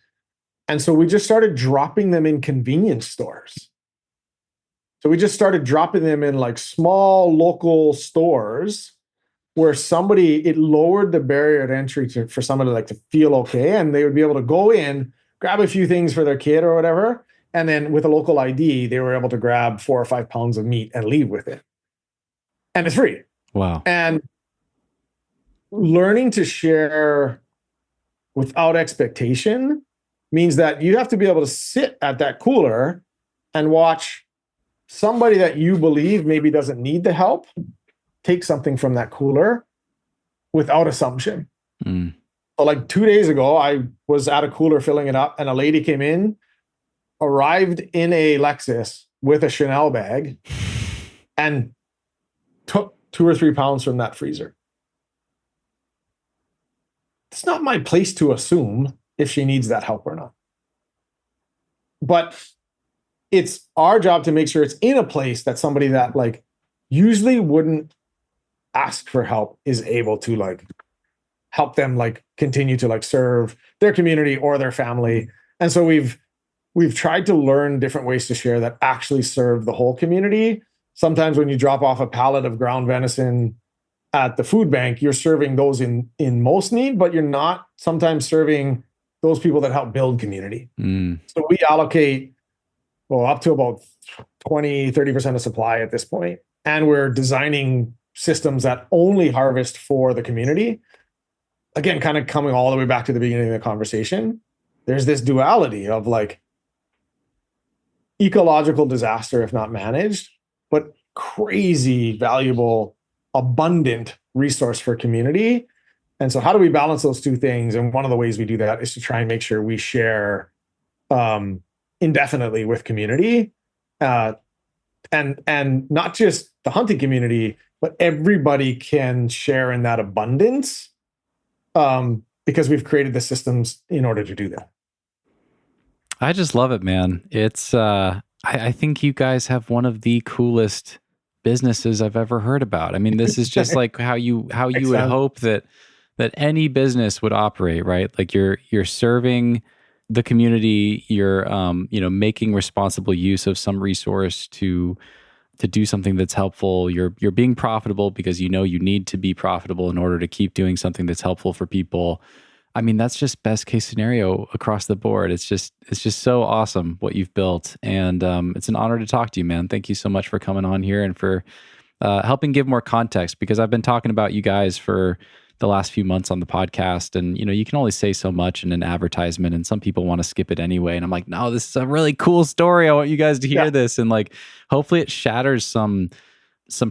And so we just started dropping them in convenience stores. So we just started dropping them in like small local stores where it lowered the barrier to entry for somebody like to feel okay. And they would be able to go in, grab a few things for their kid or whatever. And then with a local ID, they were able to grab 4 or 5 pounds of meat and leave with it. And it's free. Wow. And learning to share without expectation means that you have to be able to sit at that cooler and watch somebody that you believe maybe doesn't need the help take something from that cooler without assumption. So like 2 days ago, I was at a cooler filling it up, and a lady came in, arrived in a Lexus with a Chanel bag, and took 2 or 3 pounds from that freezer. It's not my place to assume if she needs that help or not. But it's our job to make sure it's in a place that somebody that like usually wouldn't ask for help is able to like help them like continue to like serve their community or their family. And so we've tried to learn different ways to share that actually serve the whole community. Sometimes when you drop off a pallet of ground venison at the food bank, you're serving those in most need, but you're not sometimes serving those people that help build community. So we allocate up to about 20-30% of supply at this point. And we're designing systems that only harvest for the community. Again, kind of coming all the way back to the beginning of the conversation, there's this duality of like ecological disaster if not managed, but crazy valuable, abundant resource for community. And so how do we balance those two things? And one of the ways we do that is to try and make sure we share indefinitely with community, and not just the hunting community, but everybody can share in that abundance, because we've created the systems in order to do that. I just love it, man. It's I think you guys have one of the coolest businesses I've ever heard about. I mean, this is just like how you would hope that any business would operate, right? Like you're serving the community, you're making responsible use of some resource to do something that's helpful. You're being profitable because you need to be profitable in order to keep doing something that's helpful for people. I mean, that's just best case scenario across the board. It's just so awesome what you've built, and it's an honor to talk to you, man. Thank you so much for coming on here and for helping give more context, because I've been talking about you guys for the last few months on the podcast, and you can only say so much in an advertisement, and some people want to skip it anyway. And I'm like, no, this is a really cool story. I want you guys to hear this, and like, hopefully it shatters some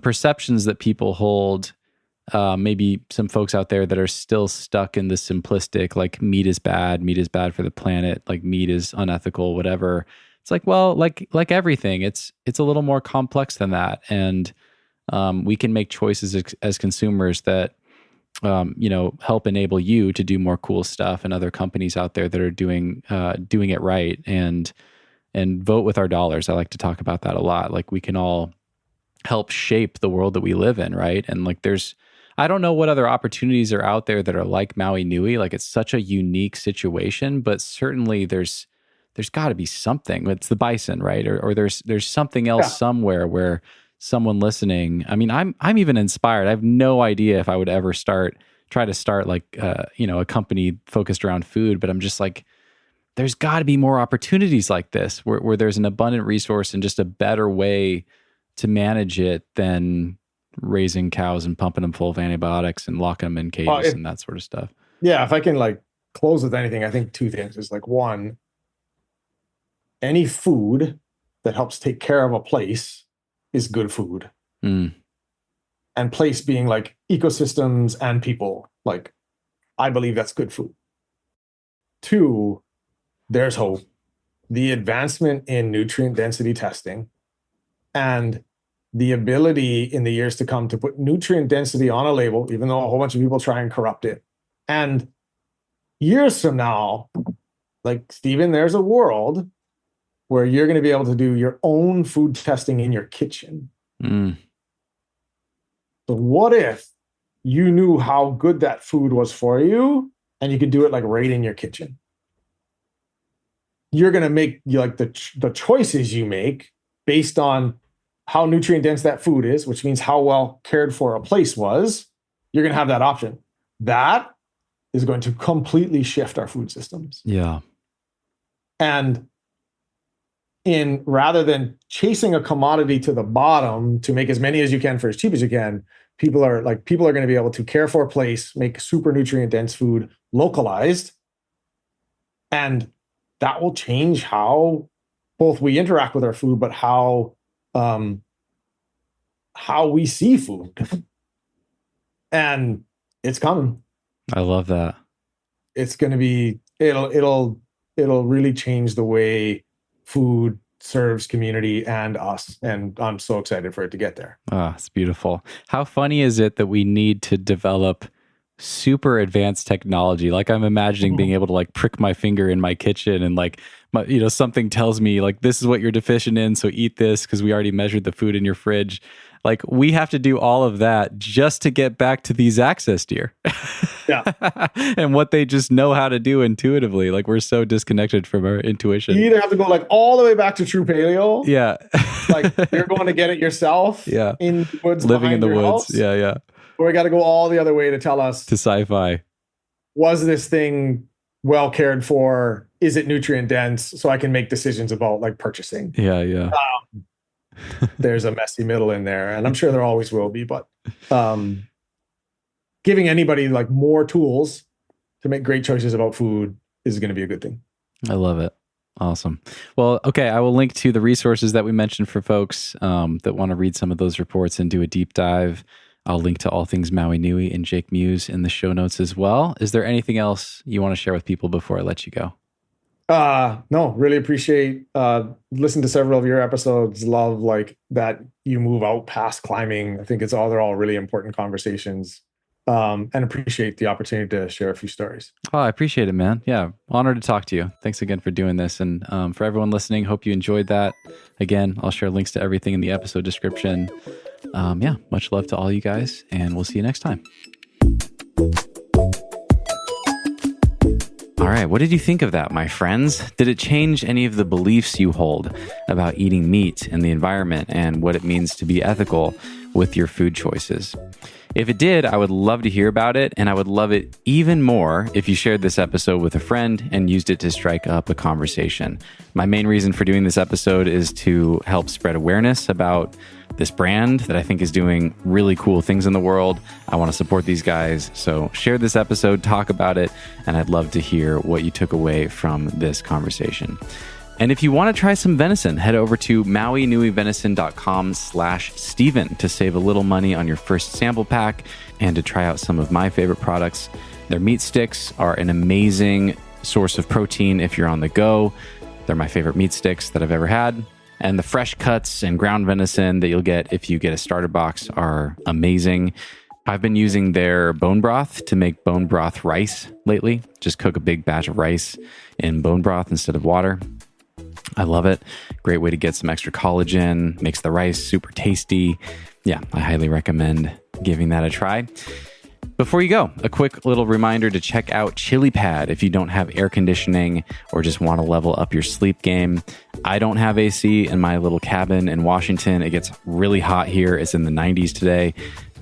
perceptions that people hold. Maybe some folks out there that are still stuck in the simplistic, like meat is bad for the planet, like meat is unethical, whatever. It's like, well, like everything, it's a little more complex than that, and we can make choices as consumers that help enable you to do more cool stuff, and other companies out there that are doing it right, and vote with our dollars. I like to talk about that a lot. Like, we can all help shape the world that we live in, right? And like, I don't know what other opportunities are out there that are like Maui Nui. Like, it's such a unique situation, but certainly there's got to be something. It's the bison, right? Or there's something else somewhere where someone listening. I mean, I'm even inspired. I have no idea if I would ever try to start like a company focused around food, but I'm just like, there's got to be more opportunities like this where there's an abundant resource and just a better way to manage it than raising cows and pumping them full of antibiotics and locking them in cages and that sort of stuff. Yeah, if I can like close with anything, I think two things is like, one, any food that helps take care of a place is good food. And place being like ecosystems and people. Like, I believe that's good food. Two, there's hope. The advancement in nutrient density testing and the ability in the years to come to put nutrient density on a label, even though a whole bunch of people try and corrupt it. And years from now, like, Stephen, there's a world where you're going to be able to do your own food testing in your kitchen. Mm. So what if you knew how good that food was for you and you could do it like right in your kitchen? You're going to make like the choices you make based on how nutrient dense that food is, which means how well cared for a place was. You're going to have that option. That is going to completely shift our food systems. Yeah. And rather than chasing a commodity to the bottom to make as many as you can for as cheap as you can, people are going to be able to care for a place, make super nutrient dense food localized, and that will change how both we interact with our food, but how we see food. And it's coming. I love that. It's going to be, it'll really change the way food serves community and us. And I'm so excited for it to get there. Oh, it's beautiful. How funny is it that we need to develop super advanced technology? Like, I'm imagining being able to like prick my finger in my kitchen and like, something tells me like, this is what you're deficient in, so eat this because we already measured the food in your fridge. Like, we have to do all of that just to get back to these access deer. Yeah. And what they just know how to do intuitively. Like, we're so disconnected from our intuition. You either have to go like all the way back to true paleo. Yeah. Like, you're going to get it yourself. Yeah. In the woods, living in the woods. House, yeah. Yeah. Or we got to go all the other way to tell us to sci-fi. Was this thing well cared for? Is it nutrient dense? So I can make decisions about like purchasing. Yeah. Yeah. There's a messy middle in there, and I'm sure there always will be, but giving anybody like more tools to make great choices about food is going to be a good thing. I love it. Awesome. Well, okay. I will link to the resources that we mentioned for folks that want to read some of those reports and do a deep dive. I'll link to all things Maui Nui and Jake Muise in the show notes as well. Is there anything else you want to share with people before I let you go? No, really appreciate listen to several of your episodes. Love like that you move out past climbing. I think they're all really important conversations. And appreciate the opportunity to share a few stories. Oh, I appreciate it, man. Yeah. Honored to talk to you. Thanks again for doing this. And for everyone listening, hope you enjoyed that. Again, I'll share links to everything in the episode description. Much love to all you guys, and we'll see you next time. All right, what did you think of that, my friends? Did it change any of the beliefs you hold about eating meat and the environment and what it means to be ethical with your food choices? If it did, I would love to hear about it, and I would love it even more if you shared this episode with a friend and used it to strike up a conversation. My main reason for doing this episode is to help spread awareness about this brand that I think is doing really cool things in the world. I want to support these guys, so share this episode, talk about it, and I'd love to hear what you took away from this conversation. And if you want to try some venison, head over to mauinuivenison.com/Steven to save a little money on your first sample pack and to try out some of my favorite products. Their meat sticks are an amazing source of protein if you're on the go. They're my favorite meat sticks that I've ever had. And the fresh cuts and ground venison that you'll get if you get a starter box are amazing. I've been using their bone broth to make bone broth rice lately. Just cook a big batch of rice in bone broth instead of water. I love it. Great way to get some extra collagen, makes the rice super tasty. Yeah, I highly recommend giving that a try. Before you go, a quick little reminder to check out Chilipad if you don't have air conditioning or just want to level up your sleep game. I don't have AC in my little cabin in Washington. It gets really hot here. It's in the 90s today.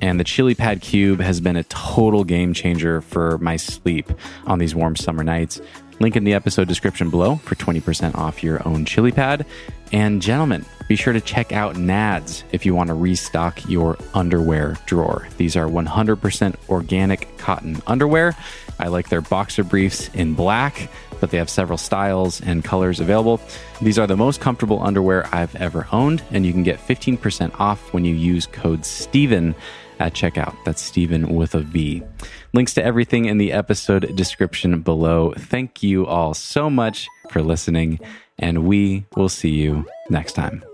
And the Chilipad Cube has been a total game changer for my sleep on these warm summer nights. Link in the episode description below for 20% off your own Chilipad. And gentlemen, be sure to check out NADS if you want to restock your underwear drawer. These are 100% organic cotton underwear. I like their boxer briefs in black, but they have several styles and colors available. These are the most comfortable underwear I've ever owned, and you can get 15% off when you use code STEVEN at checkout. That's Steven with a V. Links to everything in the episode description below. Thank you all so much for listening, and we will see you next time.